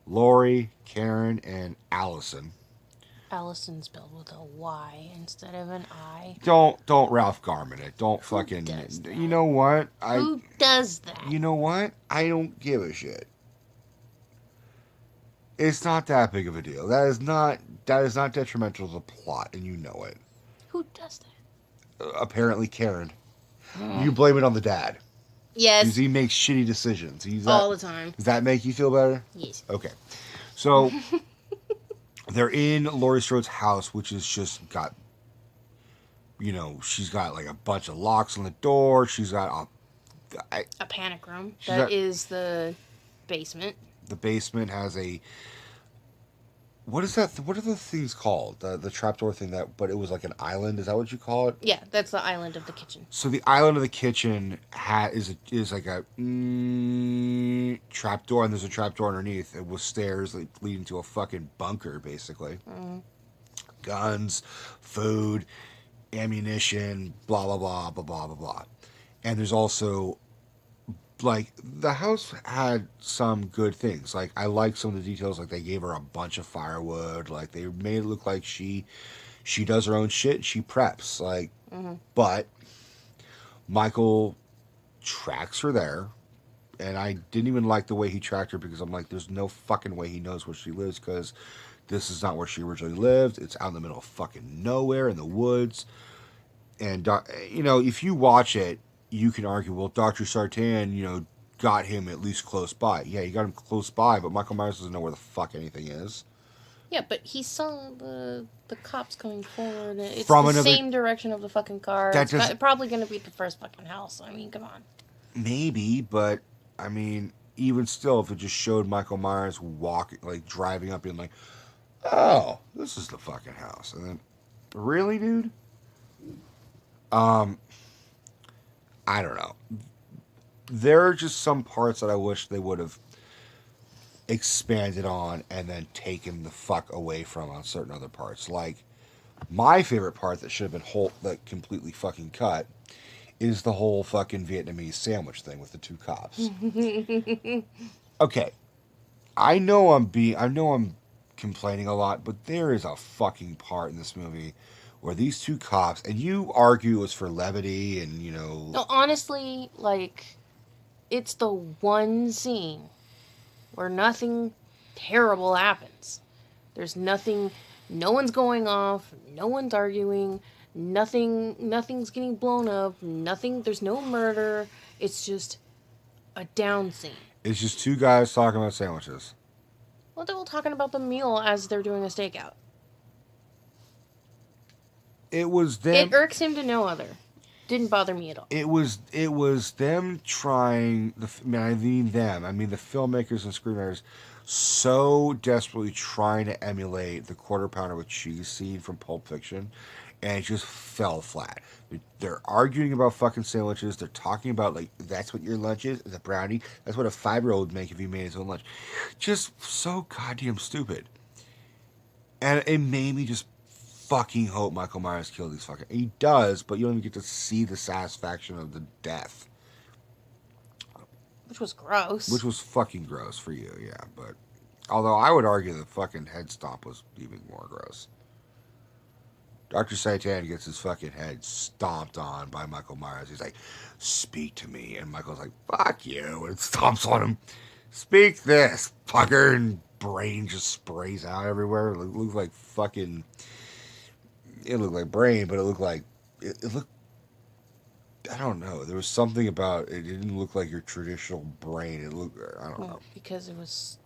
Lori, Karen, and Allison. Allison spelled with a Y instead of an I. Don't Ralph Garman it. Don't fucking. You know what? Who does that? You know what? I don't give a shit. It's not that big of a deal. That is not detrimental to the plot, and you know it. Who does that? Apparently Karen. You blame it on the dad. Yes. Because he makes shitty decisions. All the time. Does that make you feel better? Yes. Okay. So, they're in Laurie Strode's house, which has just got, she's got like a bunch of locks on the door. She's got A panic room. she's That at is the basement. the basement has a what is that? What are the things called? The trapdoor thing that, but it was like an island. Is that what you call it? Yeah, that's the island of the kitchen. So the island of the kitchen is like a trapdoor, and there's a trapdoor underneath. It was stairs leading to a fucking bunker, basically. Mm. Guns, food, ammunition, blah blah blah blah blah blah blah. And there's also like the house had some good things. Like I like some of the details. Like they gave her a bunch of firewood. Like they made it look like she does her own shit. She preps. Like, Mm-hmm. but Michael tracks her there. And I didn't even like the way he tracked her because I'm like, there's no fucking way he knows where she lives because this is not where she originally lived. It's out in the middle of fucking nowhere in the woods. And, if you watch it, you can argue, well, Dr. Sartan, got him at least close by. Yeah, he got him close by, but Michael Myers doesn't know where the fuck anything is. Yeah, but he saw the cops coming forward. It's From the another, same direction of the fucking car. that It's doesn't, probably going to be the first fucking house. I mean, come on. maybe, but, I mean, even still, if it just showed Michael Myers walking, like, driving up and like, oh, this is the fucking house. And then, really, dude? Um, I don't know. There are just some parts that I wish they would have expanded on and then taken the fuck away from on certain other parts. Like my favorite part that should have been completely fucking cut is the whole fucking Vietnamese sandwich thing with the two cops. Okay, I know I'm complaining a lot, but there is a fucking part in this movie where these two cops, and you argue it was for levity and No, honestly, like, it's the one scene where nothing terrible happens. There's nothing, no one's going off, no one's arguing, nothing's getting blown up, there's no murder. It's just a down scene. it's just two guys talking about sandwiches. Well, they're all talking about the meal as they're doing a stakeout. It was them. It irks him to no other. Didn't bother me at all. It was them trying I mean them. I mean the filmmakers and screenwriters so desperately trying to emulate the quarter pounder with cheese scene from Pulp Fiction, and it just fell flat. They're arguing about fucking sandwiches. They're talking about like that's what your lunch is a brownie. That's what a 5-year-old would make if he made his own lunch. Just so goddamn stupid. And it made me just fucking hope Michael Myers killed these fucking. He does, but you don't even get to see the satisfaction of the death, Which was gross. which was fucking gross for you, yeah. But although I would argue the fucking head stomp was even more gross. Dr. Satan gets his fucking head stomped on by Michael Myers. He's like, "Speak to me," and Michael's like, "Fuck you," and stomps on him. "Speak this, fucker," and brain just sprays out everywhere. It looked like fucking. It looked like brain, but it looked like it looked. I don't know. There was something about it. It didn't look like your traditional brain. It looked. I don't know. Because it was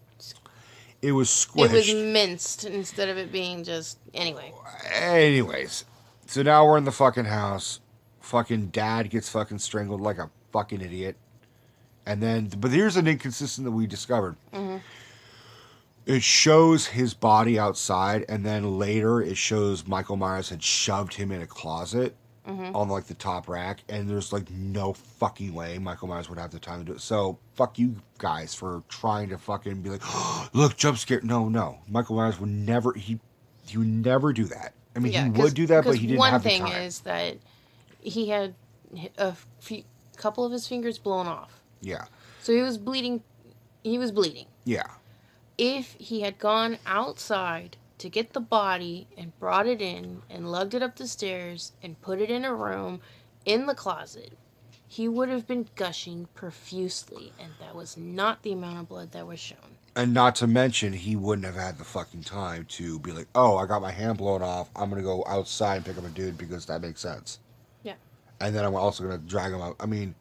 It was it was squished. minced instead of it being just anyway. Anyways, so now we're in the fucking house. Fucking dad gets fucking strangled like a fucking idiot. And then, but here's an inconsistent that we discovered. Mm-hmm. It shows his body outside, and then later it shows Michael Myers had shoved him in a closet on like the top rack, and there's like no fucking way Michael Myers would have the time to do it. So fuck you guys for trying to fucking be like, oh, look, jump scare. No, Michael Myers would never. He would never do that. I mean, he would do that, but he didn't have the time. One thing is that he had a couple of his fingers blown off. Yeah. So he was bleeding. He was bleeding. Yeah. If he had gone outside to get the body and brought it in and lugged it up the stairs and put it in a room in the closet, he would have been gushing profusely, and that was not the amount of blood that was shown. And not to mention, he wouldn't have had the fucking time to be like, oh, I got my hand blown off. I'm going to go outside and pick up a dude because that makes sense. Yeah. And then I'm also going to drag him out. I mean,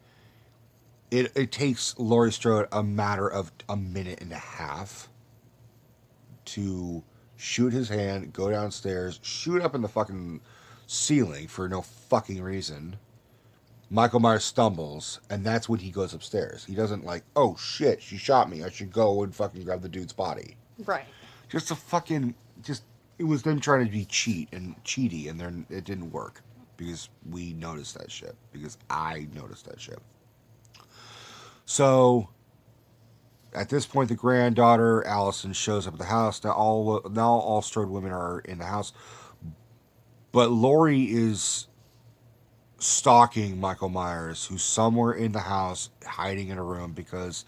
it takes Laurie Strode a matter of a minute and a half to shoot his hand, go downstairs, shoot up in the fucking ceiling for no fucking reason, Michael Myers stumbles, and that's when he goes upstairs. He doesn't like, oh shit, she shot me. I should go and fucking grab the dude's body. Right. Just a fucking just. It was them trying to be cheaty, and then it didn't work because we noticed that shit. Because I noticed that shit. So at this point, the granddaughter Allison shows up at the house. Now all Strode women are in the house, but Laurie is stalking Michael Myers, who's somewhere in the house, hiding in a room because,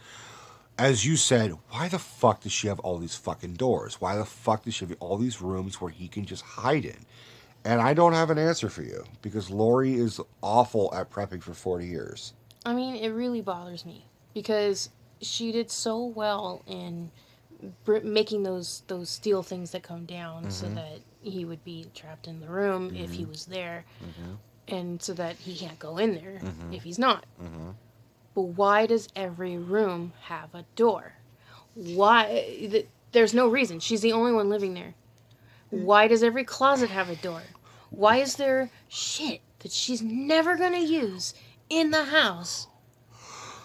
as you said, why the fuck does she have all these fucking doors? Why the fuck does she have all these rooms where he can just hide in? And I don't have an answer for you because Laurie is awful at prepping for 40 years. I mean, it really bothers me because she did so well in making those steel things that come down so that he would be trapped in the room if he was there, and so that he can't go in there if he's not. But why does every room have a door? Why? There's no reason. She's the only one living there. Why does every closet have a door? Why is there shit that she's never gonna use in the house?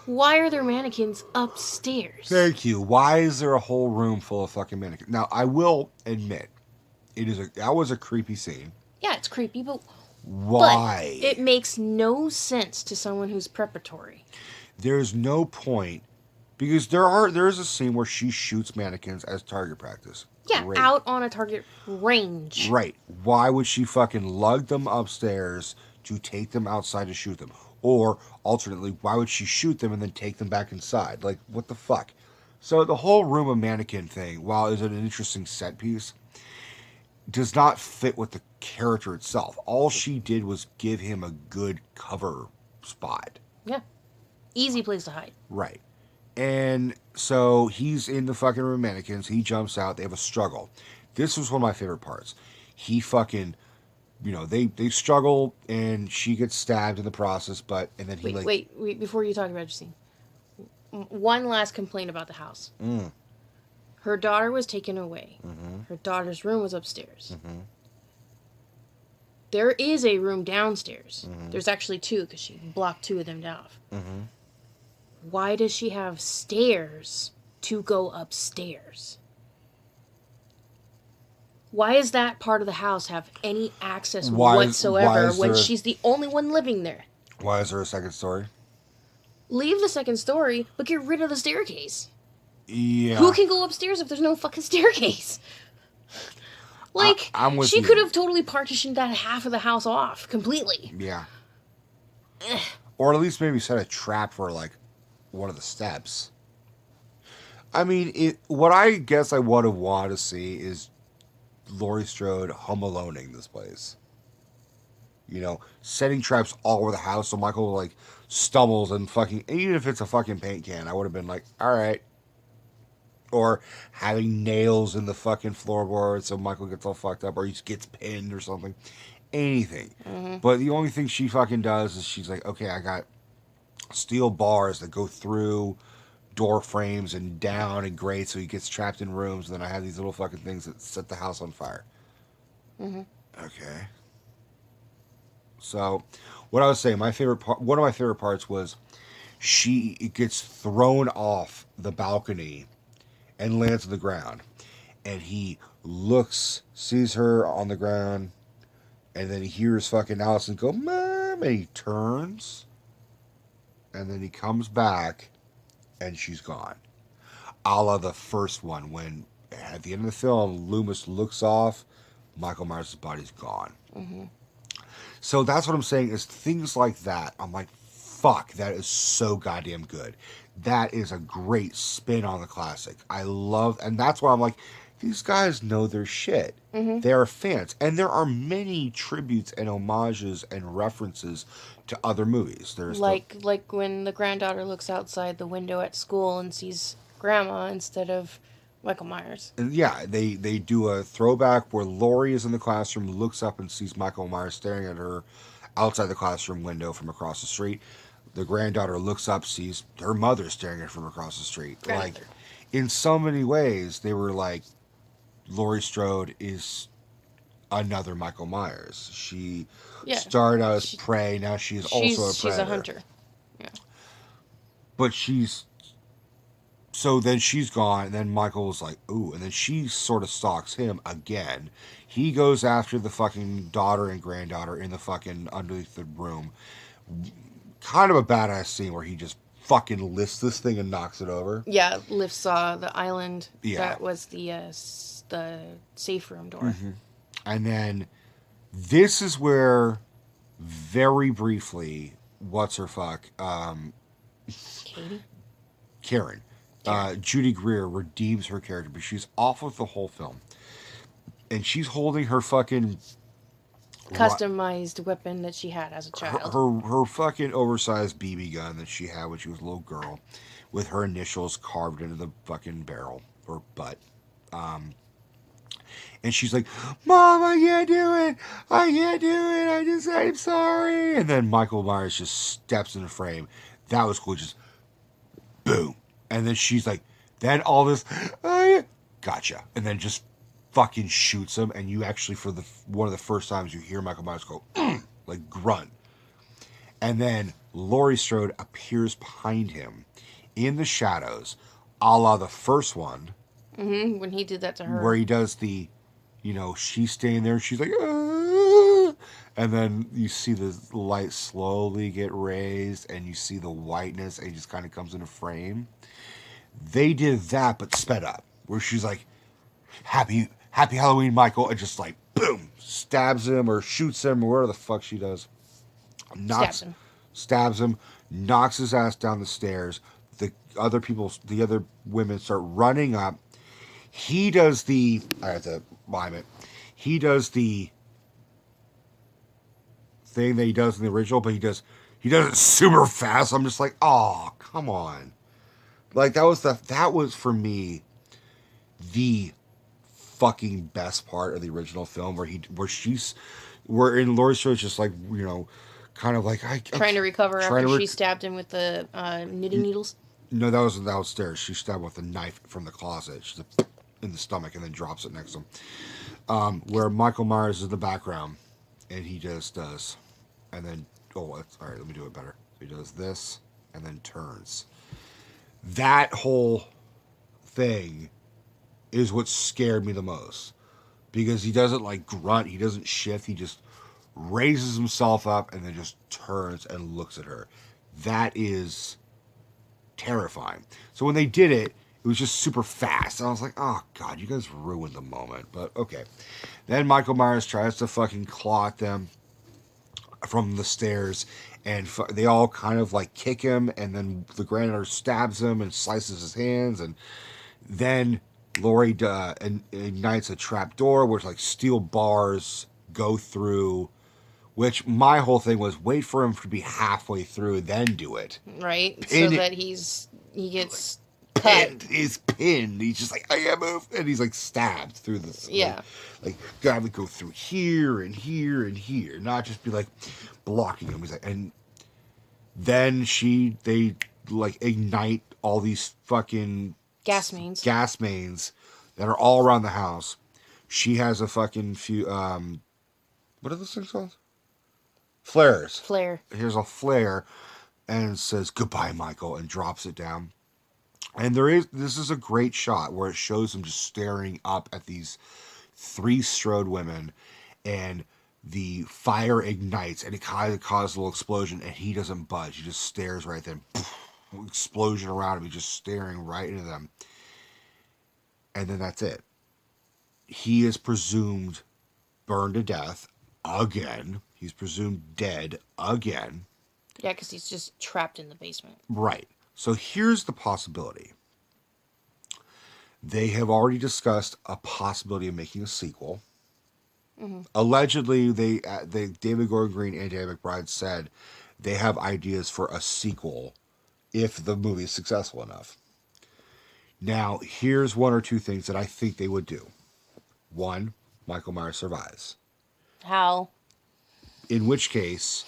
Why are there mannequins upstairs? Thank you. Why is there a whole room full of fucking mannequins? Now, I will admit, that was a creepy scene. Yeah, it's creepy, but why? But it makes no sense to someone who's preparatory. There's no point because there is a scene where she shoots mannequins as target practice. Yeah, Great. Out on a target range. Right. Why would she fucking lug them upstairs to take them outside to shoot them? Or, alternately, why would she shoot them and then take them back inside? Like, what the fuck? So the whole room of mannequin thing, while is an interesting set piece, does not fit with the character itself. All she did was give him a good cover spot. Yeah. Easy place to hide. Right. And so he's in the fucking room of mannequins. He jumps out. They have a struggle. This was one of my favorite parts. He fucking, they struggle and she gets stabbed in the process, and then he Wait, before you talk about your scene. One last complaint about the house. Her daughter was taken away. Her daughter's room was upstairs. There is a room downstairs. There's actually two because she blocked two of them off. Why does she have stairs to go upstairs? Why does that part of the house have any access whatsoever when she's the only one living there? Why is there a second story? Leave the second story, but get rid of the staircase. Yeah. Who can go upstairs if there's no fucking staircase? Like, I'm with she you. could have totally partitioned that half of the house off completely. Yeah. Or at least maybe set a trap for, one of the steps. I mean, what I guess I would have wanted to see is Laurie Strode home aloneing this place. Setting traps all over the house so Michael, stumbles and fucking... Even if it's a fucking paint can, I would have been like, alright. Or having nails in the fucking floorboard so Michael gets all fucked up or he gets pinned or something. Anything. But the only thing she fucking does is she's like, okay, I got steel bars that go through door frames and down and grate so he gets trapped in rooms, and then I have these little fucking things that set the house on fire. Okay. So, what I was saying, one of my favorite parts was she gets thrown off the balcony and lands on the ground. And he looks, sees her on the ground, and then he hears fucking Allison go, Mom, and he turns, and then he comes back, and she's gone. A la the first one, when at the end of the film, Loomis looks off, Michael Myers' body's gone. So that's what I'm saying, is things like that, I'm like, fuck, that is so goddamn good. That is a great spin on the classic. I love, and that's why I'm like, these guys know their shit. They are fans. And there are many tributes and homages and references to other movies. There's like when the granddaughter looks outside the window at school and sees Grandma instead of Michael Myers. And yeah, they do a throwback where Laurie is in the classroom, looks up and sees Michael Myers staring at her outside the classroom window from across the street. The granddaughter looks up, sees her mother staring at her from across the street. Grandmother. In so many ways, they were like, Laurie Strode is another Michael Myers. She Yeah. started out as She, prey, now she is also a she's a predator. hunter. Yeah. But she's so then she's gone, and then Michael's like, ooh, and then she sort of stalks him again. He goes after the fucking daughter and granddaughter in the fucking underneath the room. Kind of a badass scene where he just fucking lifts this thing and knocks it over. Yeah, lifts the island Yeah. that was the safe room door. And then this is where, very briefly, what's her fuck? Katie? Karen. Karen. Judy Greer redeems her character, but she's off of the whole film. And she's holding her fucking Customized weapon that she had as a child. her fucking oversized BB gun that she had when she was a little girl, with her initials carved into the fucking barrel or butt. And she's like, "Mom, I can't do it. I can't do it. I'm sorry." And then Michael Myers just steps in the frame. That was cool. Just boom. And then she's like, then all this, I gotcha. And then just fucking shoots him. And you actually, for the one of the first times, you hear Michael Myers go, like grunt. And then Laurie Strode appears behind him in the shadows, a la the first one, When he did that to her. where he does the, she's standing there and she's like, "Ah," and then you see the light slowly get raised and you see the whiteness and it just kind of comes into frame. They did that, but sped up, where she's like, "Happy Halloween, Michael," and just like, boom, stabs him or shoots him or whatever the fuck she does. Stabs him, knocks his ass down the stairs. The other women start running up. He does I have to mime it. He does the thing that he does in the original, but he does it super fast. I'm just like, oh, come on. Like that was for me the fucking best part of the original film, where in Laurie Strode's just like, kind of like trying to recover trying after to she stabbed him with the knitting needles. No, that was downstairs. She stabbed him with a knife from the closet. She's in the stomach and then drops it next to him. Where Michael Myers is in the background, and he just does, and then all right. Let me do it better. He does this and then turns. That whole thing is what scared me the most, because he doesn't like grunt. He doesn't shift. He just raises himself up and then just turns and looks at her. That is terrifying. So when they did it, it was just super fast. I was like, oh god, you guys ruined the moment. But okay. Then Michael Myers tries to fucking claw at them from the stairs, and they all kind of like kick him, and then the granddaughter stabs him and slices his hands, and then Laurie ignites a trap door, which like steel bars go through. Which my whole thing was, wait for him to be halfway through, then do it. Right, Pin so it. that he gets cut. He's pinned. He's just like, I can't move, and he's like stabbed through this. Yeah. Like gotta go through here and here and here, not just be like blocking him. He's like, and then they like ignite all these fucking Gas mains. that are all around the house. She has a fucking few what are those things called? Flares. Flare. Here's a flare, and it says goodbye, Michael, and drops it down. And this is a great shot where it shows him just staring up at these three Strode women, and the fire ignites, and it kind of causes a little explosion, and he doesn't budge. He just stares right there. Explosion around him. He's just staring right into them. And then that's it. He is presumed burned to death again. He's presumed dead again. Yeah, because he's just trapped in the basement. Right. So here's the possibility. They have already discussed a possibility of making a sequel. Mm-hmm. Allegedly, David Gordon Green and Danny McBride said they have ideas for a sequel if the movie is successful enough. Now, here's one or two things that I think they would do. One, Michael Myers survives. How? In which case,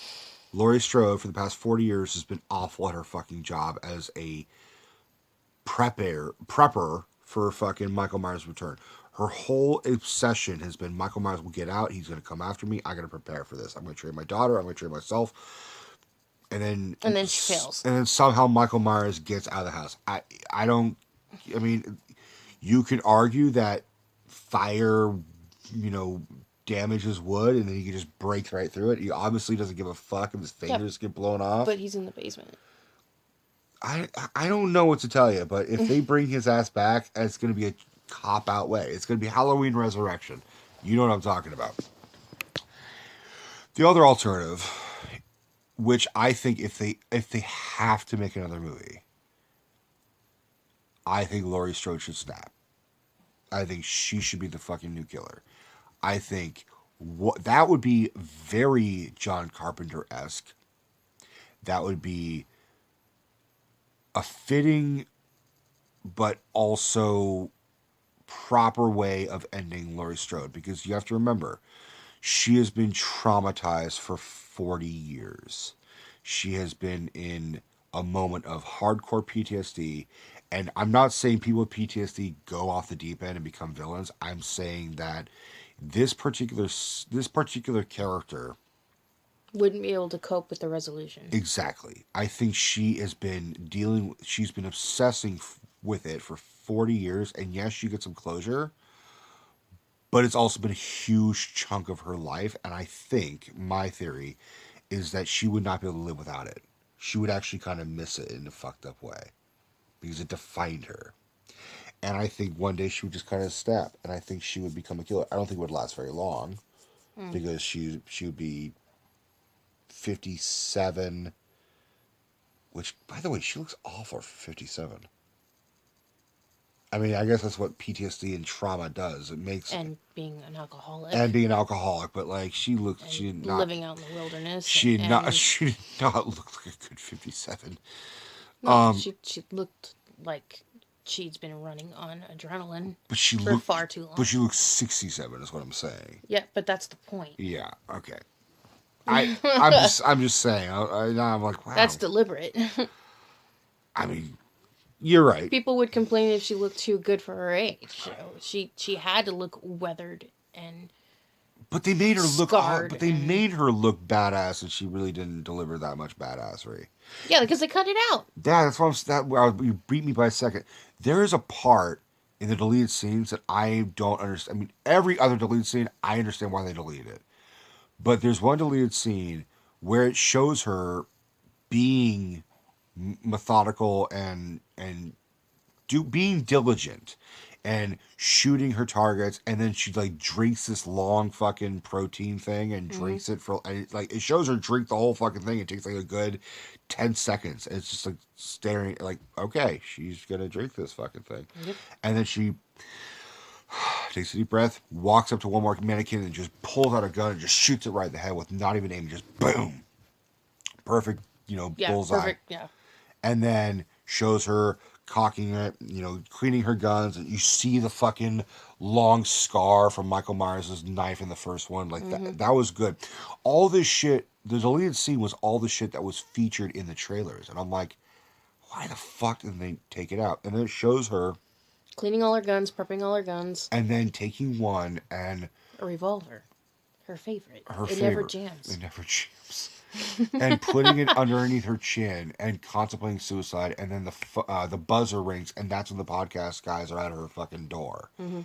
Laurie Strode, for the past 40 years, has been awful at her fucking job as a prepper for fucking Michael Myers' return. Her whole obsession has been Michael Myers will get out. He's going to come after me. I got to prepare for this. I'm going to trade my daughter. I'm going to trade myself. And then she fails. and then somehow Michael Myers gets out of the house. I don't. I mean, you could argue that fire, you know, damages wood, and then he can just break right through it. He obviously doesn't give a fuck if his fingers get blown off. But he's in the basement. I don't know what to tell you, but if they bring his ass back, it's going to be a cop out way. It's going to be Halloween Resurrection. You know what I'm talking about. The other alternative, which I think if they have to make another movie, I think Laurie Strode should snap. I think she should be the fucking new killer. I think that would be very John Carpenter-esque. That would be a fitting but also proper way of ending Laurie Strode, because you have to remember, she has been traumatized for 40 years. She has been in a moment of hardcore PTSD, and I'm not saying people with PTSD go off the deep end and become villains. I'm saying that this particular character wouldn't be able to cope with the resolution. Exactly. I think she's been obsessing with it for 40 years, and yes, she gets some closure, but it's also been a huge chunk of her life, and I think, my theory, is that she would not be able to live without it. She would actually kind of miss it in a fucked up way, because it defined her. And I think one day she would just kind of snap, and I think she would become a killer. I don't think it would last very long, because she would be 57, which, by the way, she looks awful for 57. I mean, I guess that's what PTSD and trauma does. It makes and being an alcoholic, but like she did not living out in the wilderness. She did not look like a good 57. No, she looked like she's been running on adrenaline for far too long. But she looks 67, is what I'm saying. Yeah, but that's the point. Yeah. Okay. I'm just saying. I'm like, wow. That's deliberate. I mean, you're right. People would complain if she looked too good for her age. She had to look weathered and. But they made her look. But they made her look badass, and she really didn't deliver that much badassery. Yeah, because they cut it out. Yeah, that's what you beat me by a second. There is a part in the deleted scenes that I don't understand. I mean, every other deleted scene, I understand why they deleted it. But there's one deleted scene where it shows her being methodical and being diligent and shooting her targets, and then she like drinks this long fucking protein thing and drinks it for it shows her drink the whole fucking thing. It takes like a good 10 seconds. And it's just like staring like, okay, she's gonna drink this fucking thing. Yep. And then she takes a deep breath, walks up to one more mannequin, and just pulls out a gun and just shoots it right in the head with not even aiming, just boom. Perfect, bullseye. Perfect, yeah. And then shows her cocking it, cleaning her guns, and you see the fucking long scar from Michael Myers' knife in the first one. Like, that was good. All this shit, the deleted scene was all the shit that was featured in the trailers. And I'm like, why the fuck didn't they take it out? And then it shows her cleaning all her guns, prepping all her guns. And then taking one and... a revolver. Her favorite. It never jams. It never jams. And putting it underneath her chin and contemplating suicide. And then the buzzer rings, and that's when the podcast guys are at her fucking door. Mm-hmm.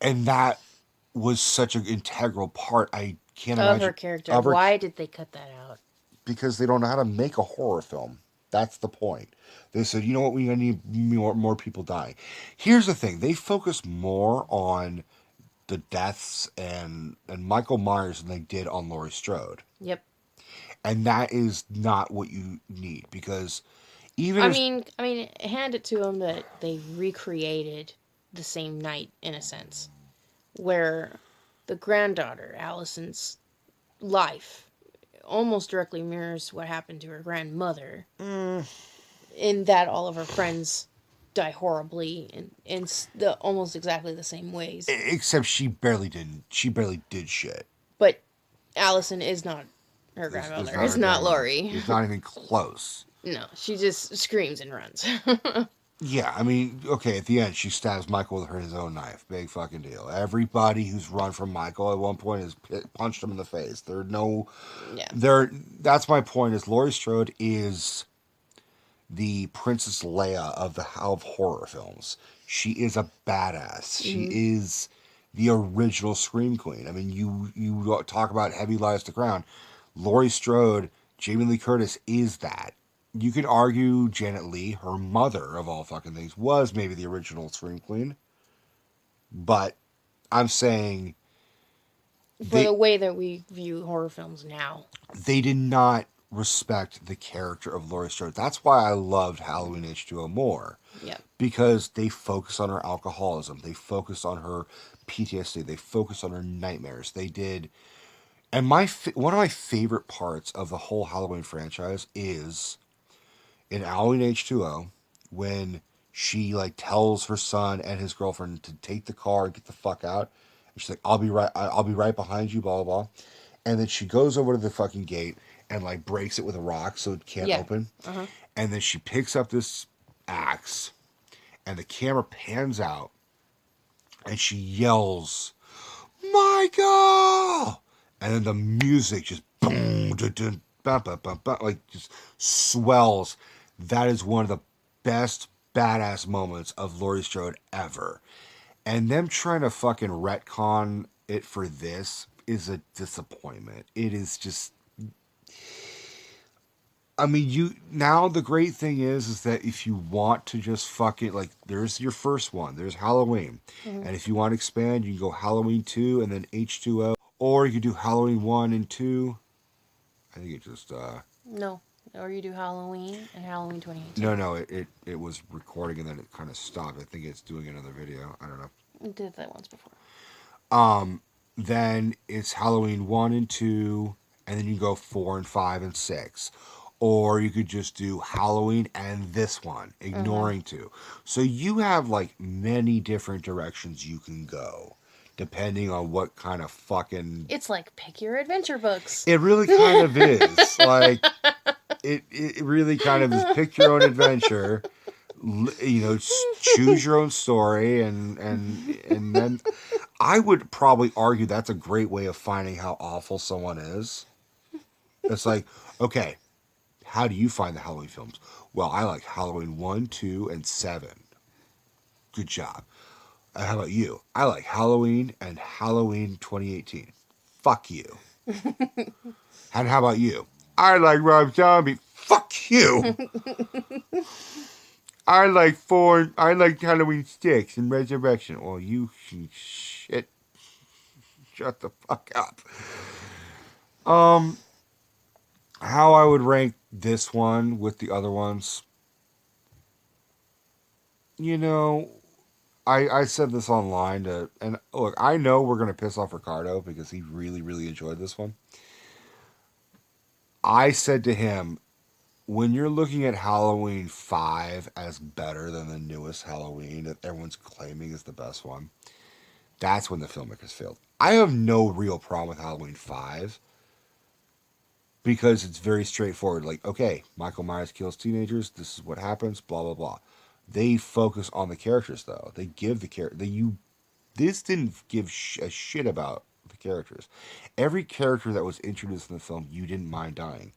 And that was such an integral part. I can't imagine... of her character. Why did they cut that out? Because they don't know how to make a horror film. That's the point. They said, you know what, we need more people dying. Here's the thing. They focus more on the deaths and Michael Myers than they did on Laurie Strode. Yep. And that is not what you need, because I mean, hand it to them that they recreated the same night, in a sense, where the granddaughter, Allison's life, almost directly mirrors what happened to her grandmother. In that all of her friends die horribly in almost exactly the same ways. Except she barely did shit. But Allison is not her grandmother. It's not Laurie. It's not even close. No, she just screams and runs. Yeah, I mean, okay, at the end, she stabs Michael with his own knife. Big fucking deal. Everybody who's run from Michael at one point has punched him in the face. There no, Yeah. there. That's my point. Is Laurie Strode is the Princess Leia of horror films. She is a badass. She Mm-hmm. is the original Scream Queen. I mean, you talk about Heavy Lies to Crown. Laurie Strode, Jamie Lee Curtis is that. You could argue Janet Leigh, her mother of all fucking things, was maybe the original Scream Queen, but I'm saying For the they way that we view horror films now. they did not respect the character of Laurie Strode. That's why I loved Halloween H2O more, Yeah. because they focus on her alcoholism, they focus on her PTSD, they focus on her nightmares. They did, and one of my favorite parts of the whole Halloween franchise is in Halloween H2O when she like tells her son and his girlfriend to take the car and get the fuck out. And she's like, "I'll be right. I'll be right behind you." Blah blah blah. And then she goes over to the fucking gate and like breaks it with a rock so it can't Yeah. open. Uh-huh. And then she picks up this axe and the camera pans out and she yells, "Michael!" And then the music just boom, dun, dun, bum, bum, bum, bum, like just swells. That is one of the best badass moments of Laurie Strode ever. And them trying to fucking retcon it for this is a disappointment. It is just, I mean, you now the great thing is that if you want to just fucking like, there's your first one, there's Halloween, Mm-hmm. and if you want to expand, you can go Halloween 2 and then H2O, or you can do Halloween 1 and 2. I think it just No. Or you do Halloween and Halloween 2018. no, it was recording and then it kind of stopped. I think it's doing another video. I don't know. We did that once before. Then it's Halloween 1 and 2, and then you go 4 and 5 and 6. Or you could just do Halloween and this one, Mm-hmm. ignoring 2. So you have like many different directions you can go, depending on what kind of fucking. It's like pick your adventure books. It really kind of is. Like, it really kind of is pick your own adventure. You know, choose your own story, and then I would probably argue that's a great way of finding how awful someone is. It's like, okay, how do you find the Halloween films? Well, I like Halloween 1, 2, and 7. Good job. How about you? I like Halloween and Halloween 2018. Fuck you. And how about you? I like Rob Zombie. Fuck you. I like Halloween 6 and Resurrection. Well, you shit. Shut the fuck up. How I would rank this one with the other ones, you know, I said this online to, and look, I know we're gonna piss off Ricardo because he really, really enjoyed this one. I said to him, when you're looking at Halloween 5 as better than the newest Halloween that everyone's claiming is the best one, that's when the filmmakers failed. I have no real problem with Halloween 5 because it's very straightforward. Like, okay, Michael Myers kills teenagers. This is what happens. Blah blah blah. They focus on the characters though. They give the character. They you. This didn't give a shit about the characters. Every character that was introduced in the film, you didn't mind dying.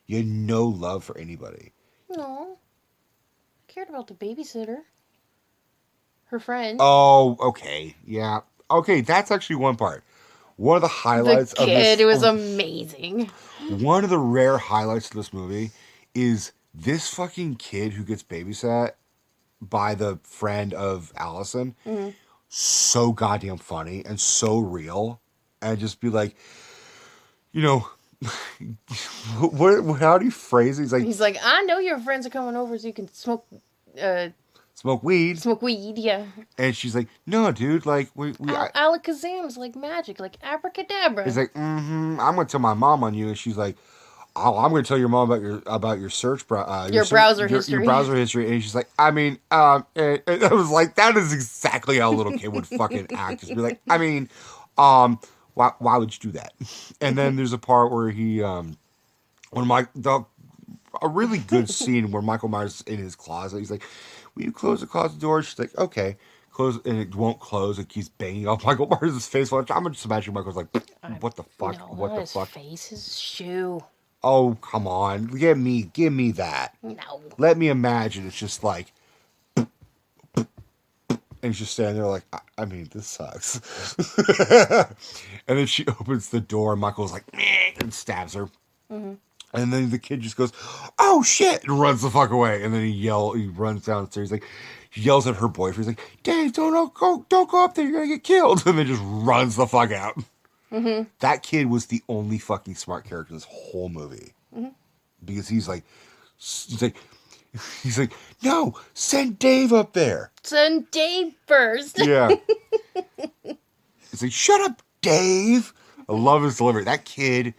You had no love for anybody. No. I cared about the babysitter. Her friend. Oh, okay, yeah, okay. That's actually one part. One of the The highlights of kid. this. It was amazing. One of the rare highlights of this movie is this fucking kid who gets babysat by the friend of Allison. Mm-hmm. So goddamn funny and so real, and just be like, you know, how do you phrase it? He's like, He's like, I know your friends are coming over so you can uh, smoke weed, smoke weed, yeah. and she's like, no, dude, like Alakazam's like magic, like abracadabra. he's like, I'm gonna tell my mom on you, and she's like, oh, I'm gonna tell your mom about your search Your browser history. your browser history, and she's like, I mean, and I was like, that is exactly how a little kid would fucking act. Just be like, I mean, why would you do that? And then there's a part where he, when my the a really good scene where Michael Myers is in his closet. He's like, "Will you close the closet door?" She's like, "Okay." Close, and it won't close. It keeps banging off Michael Myers' face. I'm just imagining Michael's like, I, "What the fuck? no, What not the his fuck?" face, his shoe. Oh, come on. Give me that. No. Let me imagine it's just like, and he's just standing there like, I mean, this sucks. And then she opens the door, and Michael's like, "Meh," and stabs her. Mm-hmm. And then the kid just goes, "Oh shit," and runs the fuck away. And then he runs downstairs, like, he yells at her boyfriend. He's like, "Dave, don't go up there. You're gonna get killed." And then just runs the fuck out. Mm-hmm. That kid was the only fucking smart character in this whole movie. Mm-hmm. Because he's like, he's like, "No, send Dave up there." Send Dave first. Yeah. It's like, "Shut up, Dave." I love his delivery. That kid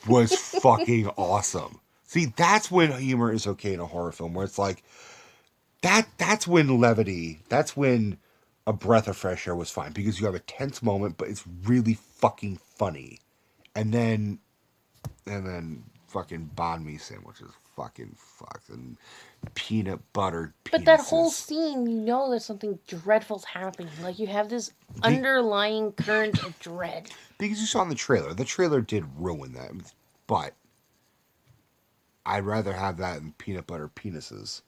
was fucking awesome. See, that's when humor is okay in a horror film, where it's like, that's when levity, that's when a breath of fresh air was fine, because you have a tense moment, but it's really fucking funny. And then fucking banh mi sandwiches, fucking peanut butter penises. But that whole scene, you know that something dreadful's happening. Like, you have this underlying current of dread. Because you saw in the trailer. The trailer did ruin that. But I'd rather have that than peanut butter penises.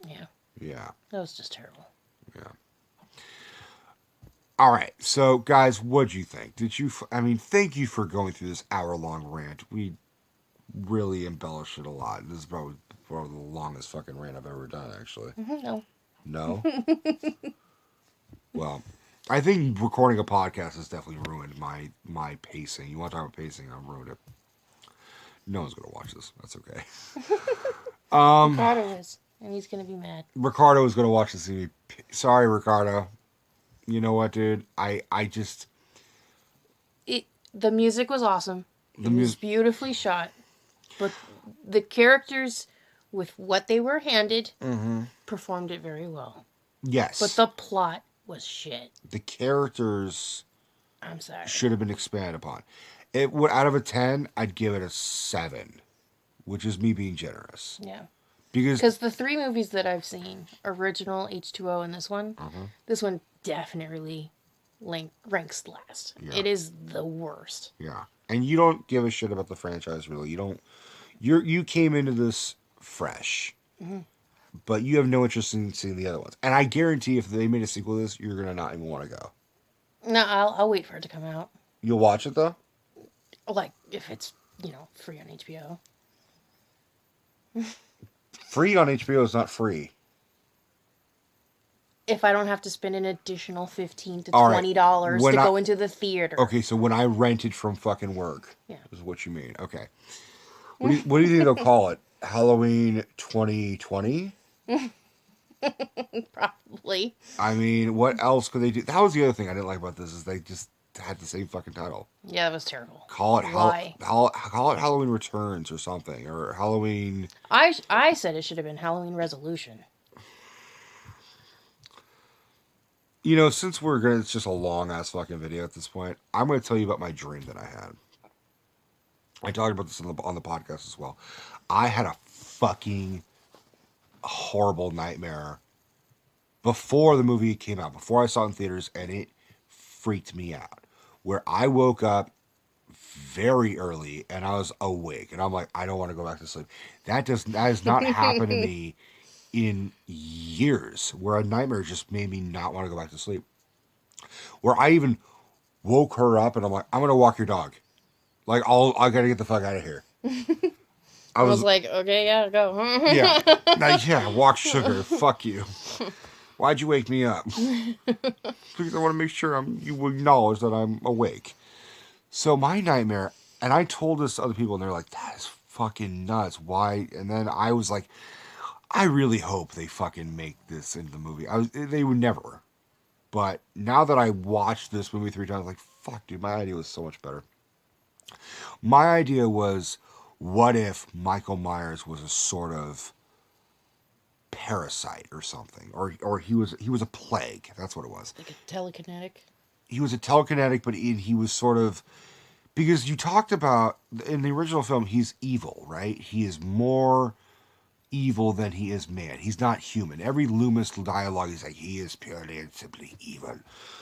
Yeah. Yeah. That was just terrible. Yeah. All right. So, guys, what'd you think? Thank you for going through this hour-long rant. We really embellished it a lot. This is probably the longest fucking rant I've ever done, actually. Mm-hmm, no. No? Well, I think recording a podcast has definitely ruined my pacing. You want to talk about pacing? I've ruined it. No one's going to watch this. That's okay. Ricardo is, and he's going to be mad. Ricardo is going to watch this. Sorry, Ricardo. You know what, dude? The music was awesome. It was beautifully shot. But the characters, with what they were handed, performed it very well. Yes. But the plot was shit. The characters, I'm sorry, should have been expanded upon. It would, out of a 10, I'd give it a 7, which is me being generous. Yeah. Because the 3 movies that I've seen, original, H2O, and this one definitely ranks last. Yeah. It is the worst. Yeah. And you don't give a shit about the franchise, really. You came into this fresh. Mm-hmm. But you have no interest in seeing the other ones. And I guarantee if they made a sequel to this, you're going to not even want to go. No, I'll wait for it to come out. You'll watch it, though? Like, if it's, free on HBO. Free on HBO is not free. If I don't have to spend an additional $15 to $20 to go into the theater. Okay, so when I rented from fucking work, is what you mean. Okay. What do you think they'll call it? Halloween 2020? Probably. I mean, what else could they do? That was the other thing I didn't like about this, is they just had the same fucking title. Yeah, that was terrible. Call it Why? Call it Halloween Returns or something, or Halloween. I said it should have been Halloween Resolution. Since it's just a long ass fucking video at this point, I'm gonna tell you about my dream that I had. I talked about this on the podcast as well. I had a fucking horrible nightmare before the movie came out, before I saw it in theaters, and it freaked me out. Where I woke up very early and I was awake, and I'm like, I don't want to go back to sleep. That has not happened to me in years, where a nightmare just made me not want to go back to sleep. Where I even woke her up and I'm like, I'm gonna walk your dog. Like, I gotta get the fuck out of here. I was like, okay, yeah, go. Yeah, walk sugar. Fuck you. Why'd you wake me up? Because I want to make sure you acknowledge that I'm awake. So my nightmare, and I told this to other people, and they're like, that is fucking nuts. Why? And then I was like, I really hope they fucking make this into the movie. They would never. But now that I watched this movie 3 times, I'm like, fuck, dude, my idea was so much better. My idea was, what if Michael Myers was a sort of parasite or something, or he was a plague. That's what it was. Like a telekinetic. He was a telekinetic, but he was sort of Because you talked about in the original film, he's evil, right? He is more evil than he is man. He's not human. Every Loomis dialogue is like he is purely and simply evil.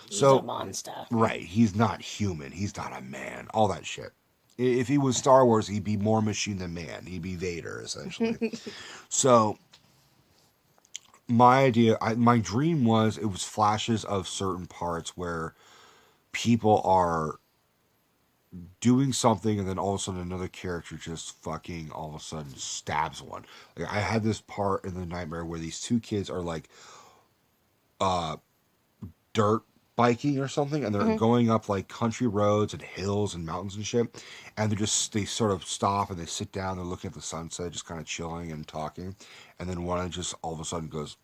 He's a So, monster. right, he's not human. He's not a man. All that shit. If he was Star Wars, he'd be more machine than man. He'd be Vader essentially. So my dream was it was flashes of certain parts where people are doing something and then all of a sudden another character just fucking all of a sudden stabs one. Like I had this part in the nightmare where these two kids are like uh dirt biking or something and they're Mm-hmm. going up like country roads and hills and mountains and shit and they sort of stop and they sit down, they're looking at the sunset, just kind of chilling and talking, and then one just all of a sudden goes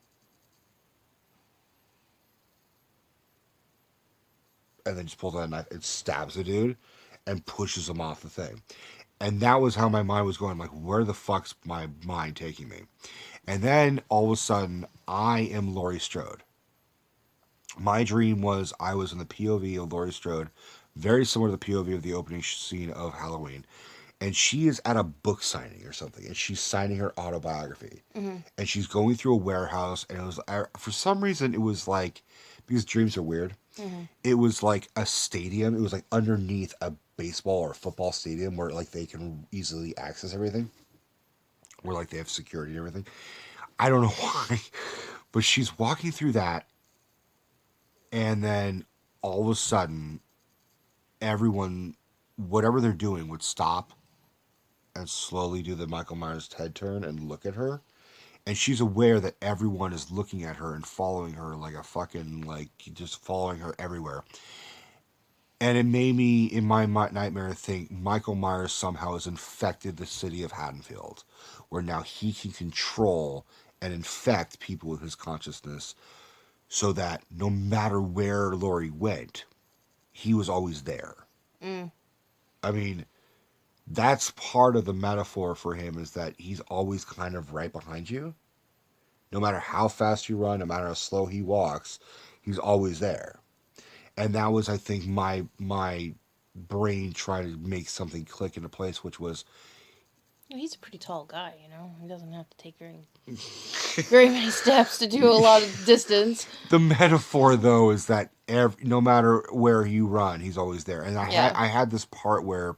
and then just pulls out a knife and stabs the dude and pushes him off the thing. And that was how my mind was going. Like, where the fuck's my mind taking me? And then all of a sudden, I am Laurie Strode. My dream was I was in the POV of Laurie Strode, very similar to the POV of the opening scene of Halloween. And she is at a book signing or something, and she's signing her autobiography. Mm-hmm. And she's going through a warehouse, and it was, for some reason, it was like, because dreams are weird, Mm-hmm. it was like a stadium. It was like underneath a baseball or football stadium where like they can easily access everything, where like they have security and everything. I don't know why, but she's walking through that, and then all of a sudden, everyone, whatever they're doing, would stop and slowly do the Michael Myers head turn and look at her. And she's aware that everyone is looking at her and following her like a fucking, like, just following her everywhere. And it made me, in my nightmare, think Michael Myers somehow has infected the city of Haddonfield, where now he can control and infect people with his consciousness so that no matter where Laurie went, he was always there. Mm. I mean, that's part of the metaphor for him is that he's always kind of right behind you. No matter how fast you run, no matter how slow he walks, he's always there. And that was, I think, my brain trying to make something click into place, which was He's a pretty tall guy, you know. He doesn't have to take very many steps to do a lot of distance. the metaphor. Though is that no matter where you run, he's always there. And Yeah. I had this part where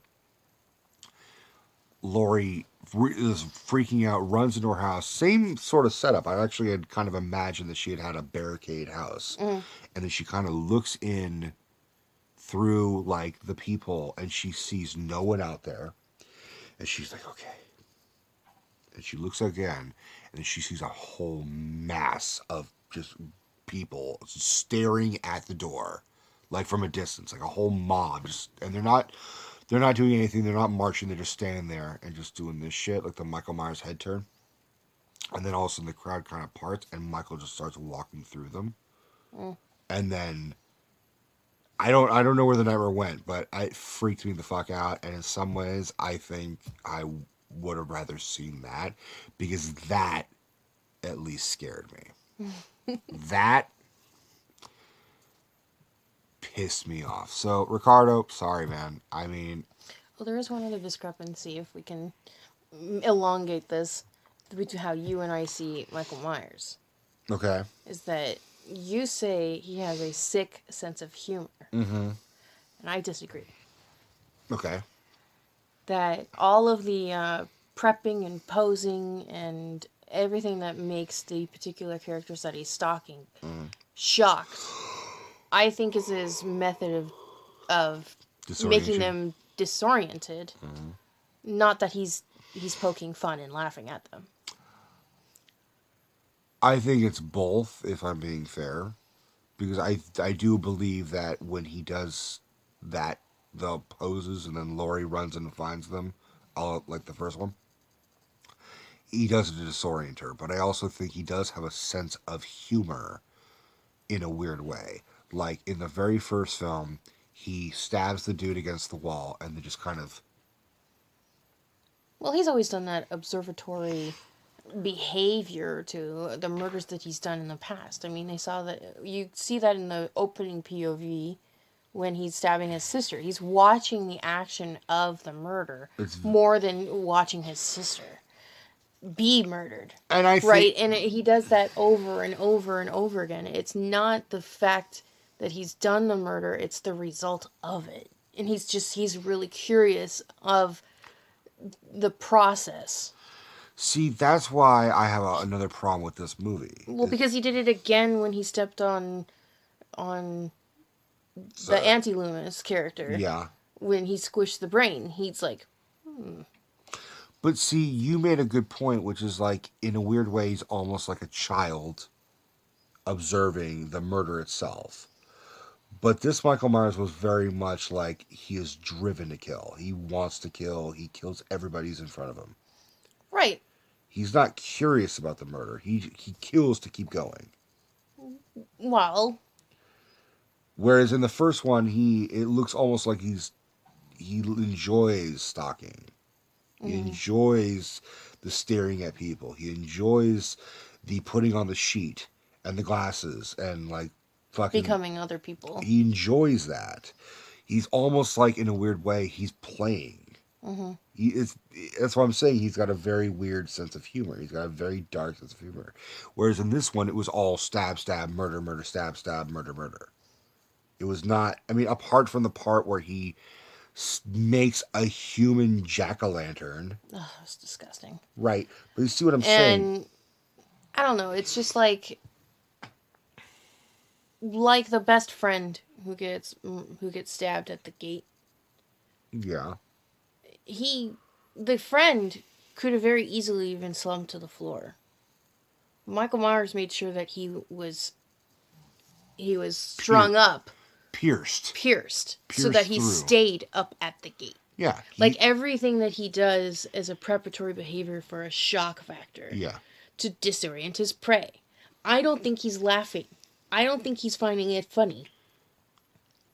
Lori is freaking out, runs into her house. Same sort of setup. I actually had kind of imagined that she had a barricade house, Mm. and then she kind of looks in through like the people, and she sees no one out there, and she's like, okay. And she looks again, and she sees a whole mass of just people staring at the door, like from a distance, like a whole mob. Just, and they're not doing anything. They're not marching. They're just standing there and just doing this shit, like the Michael Myers head turn. And then all of a sudden the crowd kind of parts, and Michael just starts walking through them. Mm. And then I don't know where the nightmare went, but it freaked me the fuck out. And in some ways, I think I would have rather seen that because that at least scared me. That pissed me off. So Ricardo, sorry man. I mean, Well, there is one other discrepancy, if we can elongate this, between how you and I see Michael Myers. okay. Is that you say he has a sick sense of humor, Mm-hmm. and I disagree. Okay. That all of the prepping and posing and everything that makes the particular characters that he's stalking Mm. shocked, I think is his method of making Disorientation. them disoriented. Mm-hmm. Not that he's poking fun and laughing at them. I think it's both, if I'm being fair, because I do believe that when he does that, the poses, and then Laurie runs and finds them, all like the first one, he does it to disorient her. But I also think he does have a sense of humor in a weird way. Like in the very first film, he stabs the dude against the wall and then just kind of. Well, he's always done that observatory behavior to the murders that he's done in the past. I mean, they saw that, you see that in the opening POV when he's stabbing his sister. He's watching the action of the murder It's, more than watching his sister be murdered. and I think Right? And he does that over and over and over again. It's not the fact that he's done the murder, it's the result of it. And he's really curious of the process. see that's why I have another problem with this movie. Well, because he did it again when he stepped on the Anti-Loomis character. Yeah. When he squished the brain, he's like, But see, you made a good point, which is like, in a weird way, he's almost like a child observing the murder itself. But this Michael Myers was very much like he is driven to kill. He wants to kill. He kills everybody who's in front of him. right. He's not curious about the murder. He kills to keep going. Well, Whereas in the first one, it looks almost like he enjoys stalking. He enjoys the staring at people. He enjoys the putting on the sheet and the glasses and like fucking becoming other people. He enjoys that. He's almost like, in a weird way, he's playing. That's why I'm saying he's got a very weird sense of humor. He's got a very dark sense of humor. Whereas in this one, it was all stab, stab, murder, murder, stab, stab, murder, murder. It was not. I mean, apart from the part where he makes a human jack-o'-lantern. Oh, it's disgusting. Right. But you see what I'm saying? And I don't know. It's just like the best friend who gets stabbed at the gate. Yeah. The friend could have very easily been slumped to the floor. Michael Myers made sure that he was strung up, pierced, so that he stayed up at the gate. Yeah. Like everything that he does as a preparatory behavior for a shock factor. Yeah. To disorient his prey. I don't think he's laughing. I don't think he's finding it funny.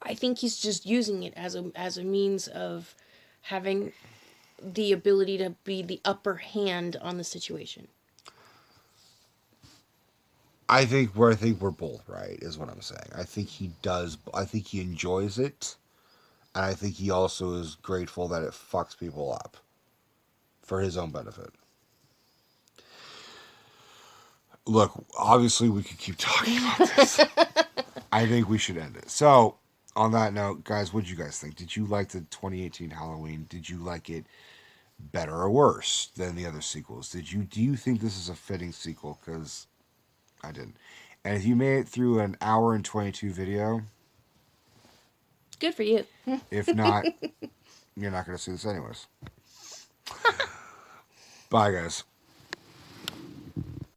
I think he's just using it as a means of having the ability to be the upper hand on the situation. I think we're both right, is what I'm saying. I think he does. I think he enjoys it, and I think he also is grateful that it fucks people up for his own benefit. Look, obviously we could keep talking about this. I think we should end it. So, on that note, guys, what did you guys think? Did you like the 2018 Halloween? Did you like it better or worse than the other sequels? Do you think this is a fitting sequel? Because I didn't. And if you made it through an hour and 22 video, good for you. If not, you're not going to see this anyways. Bye, guys.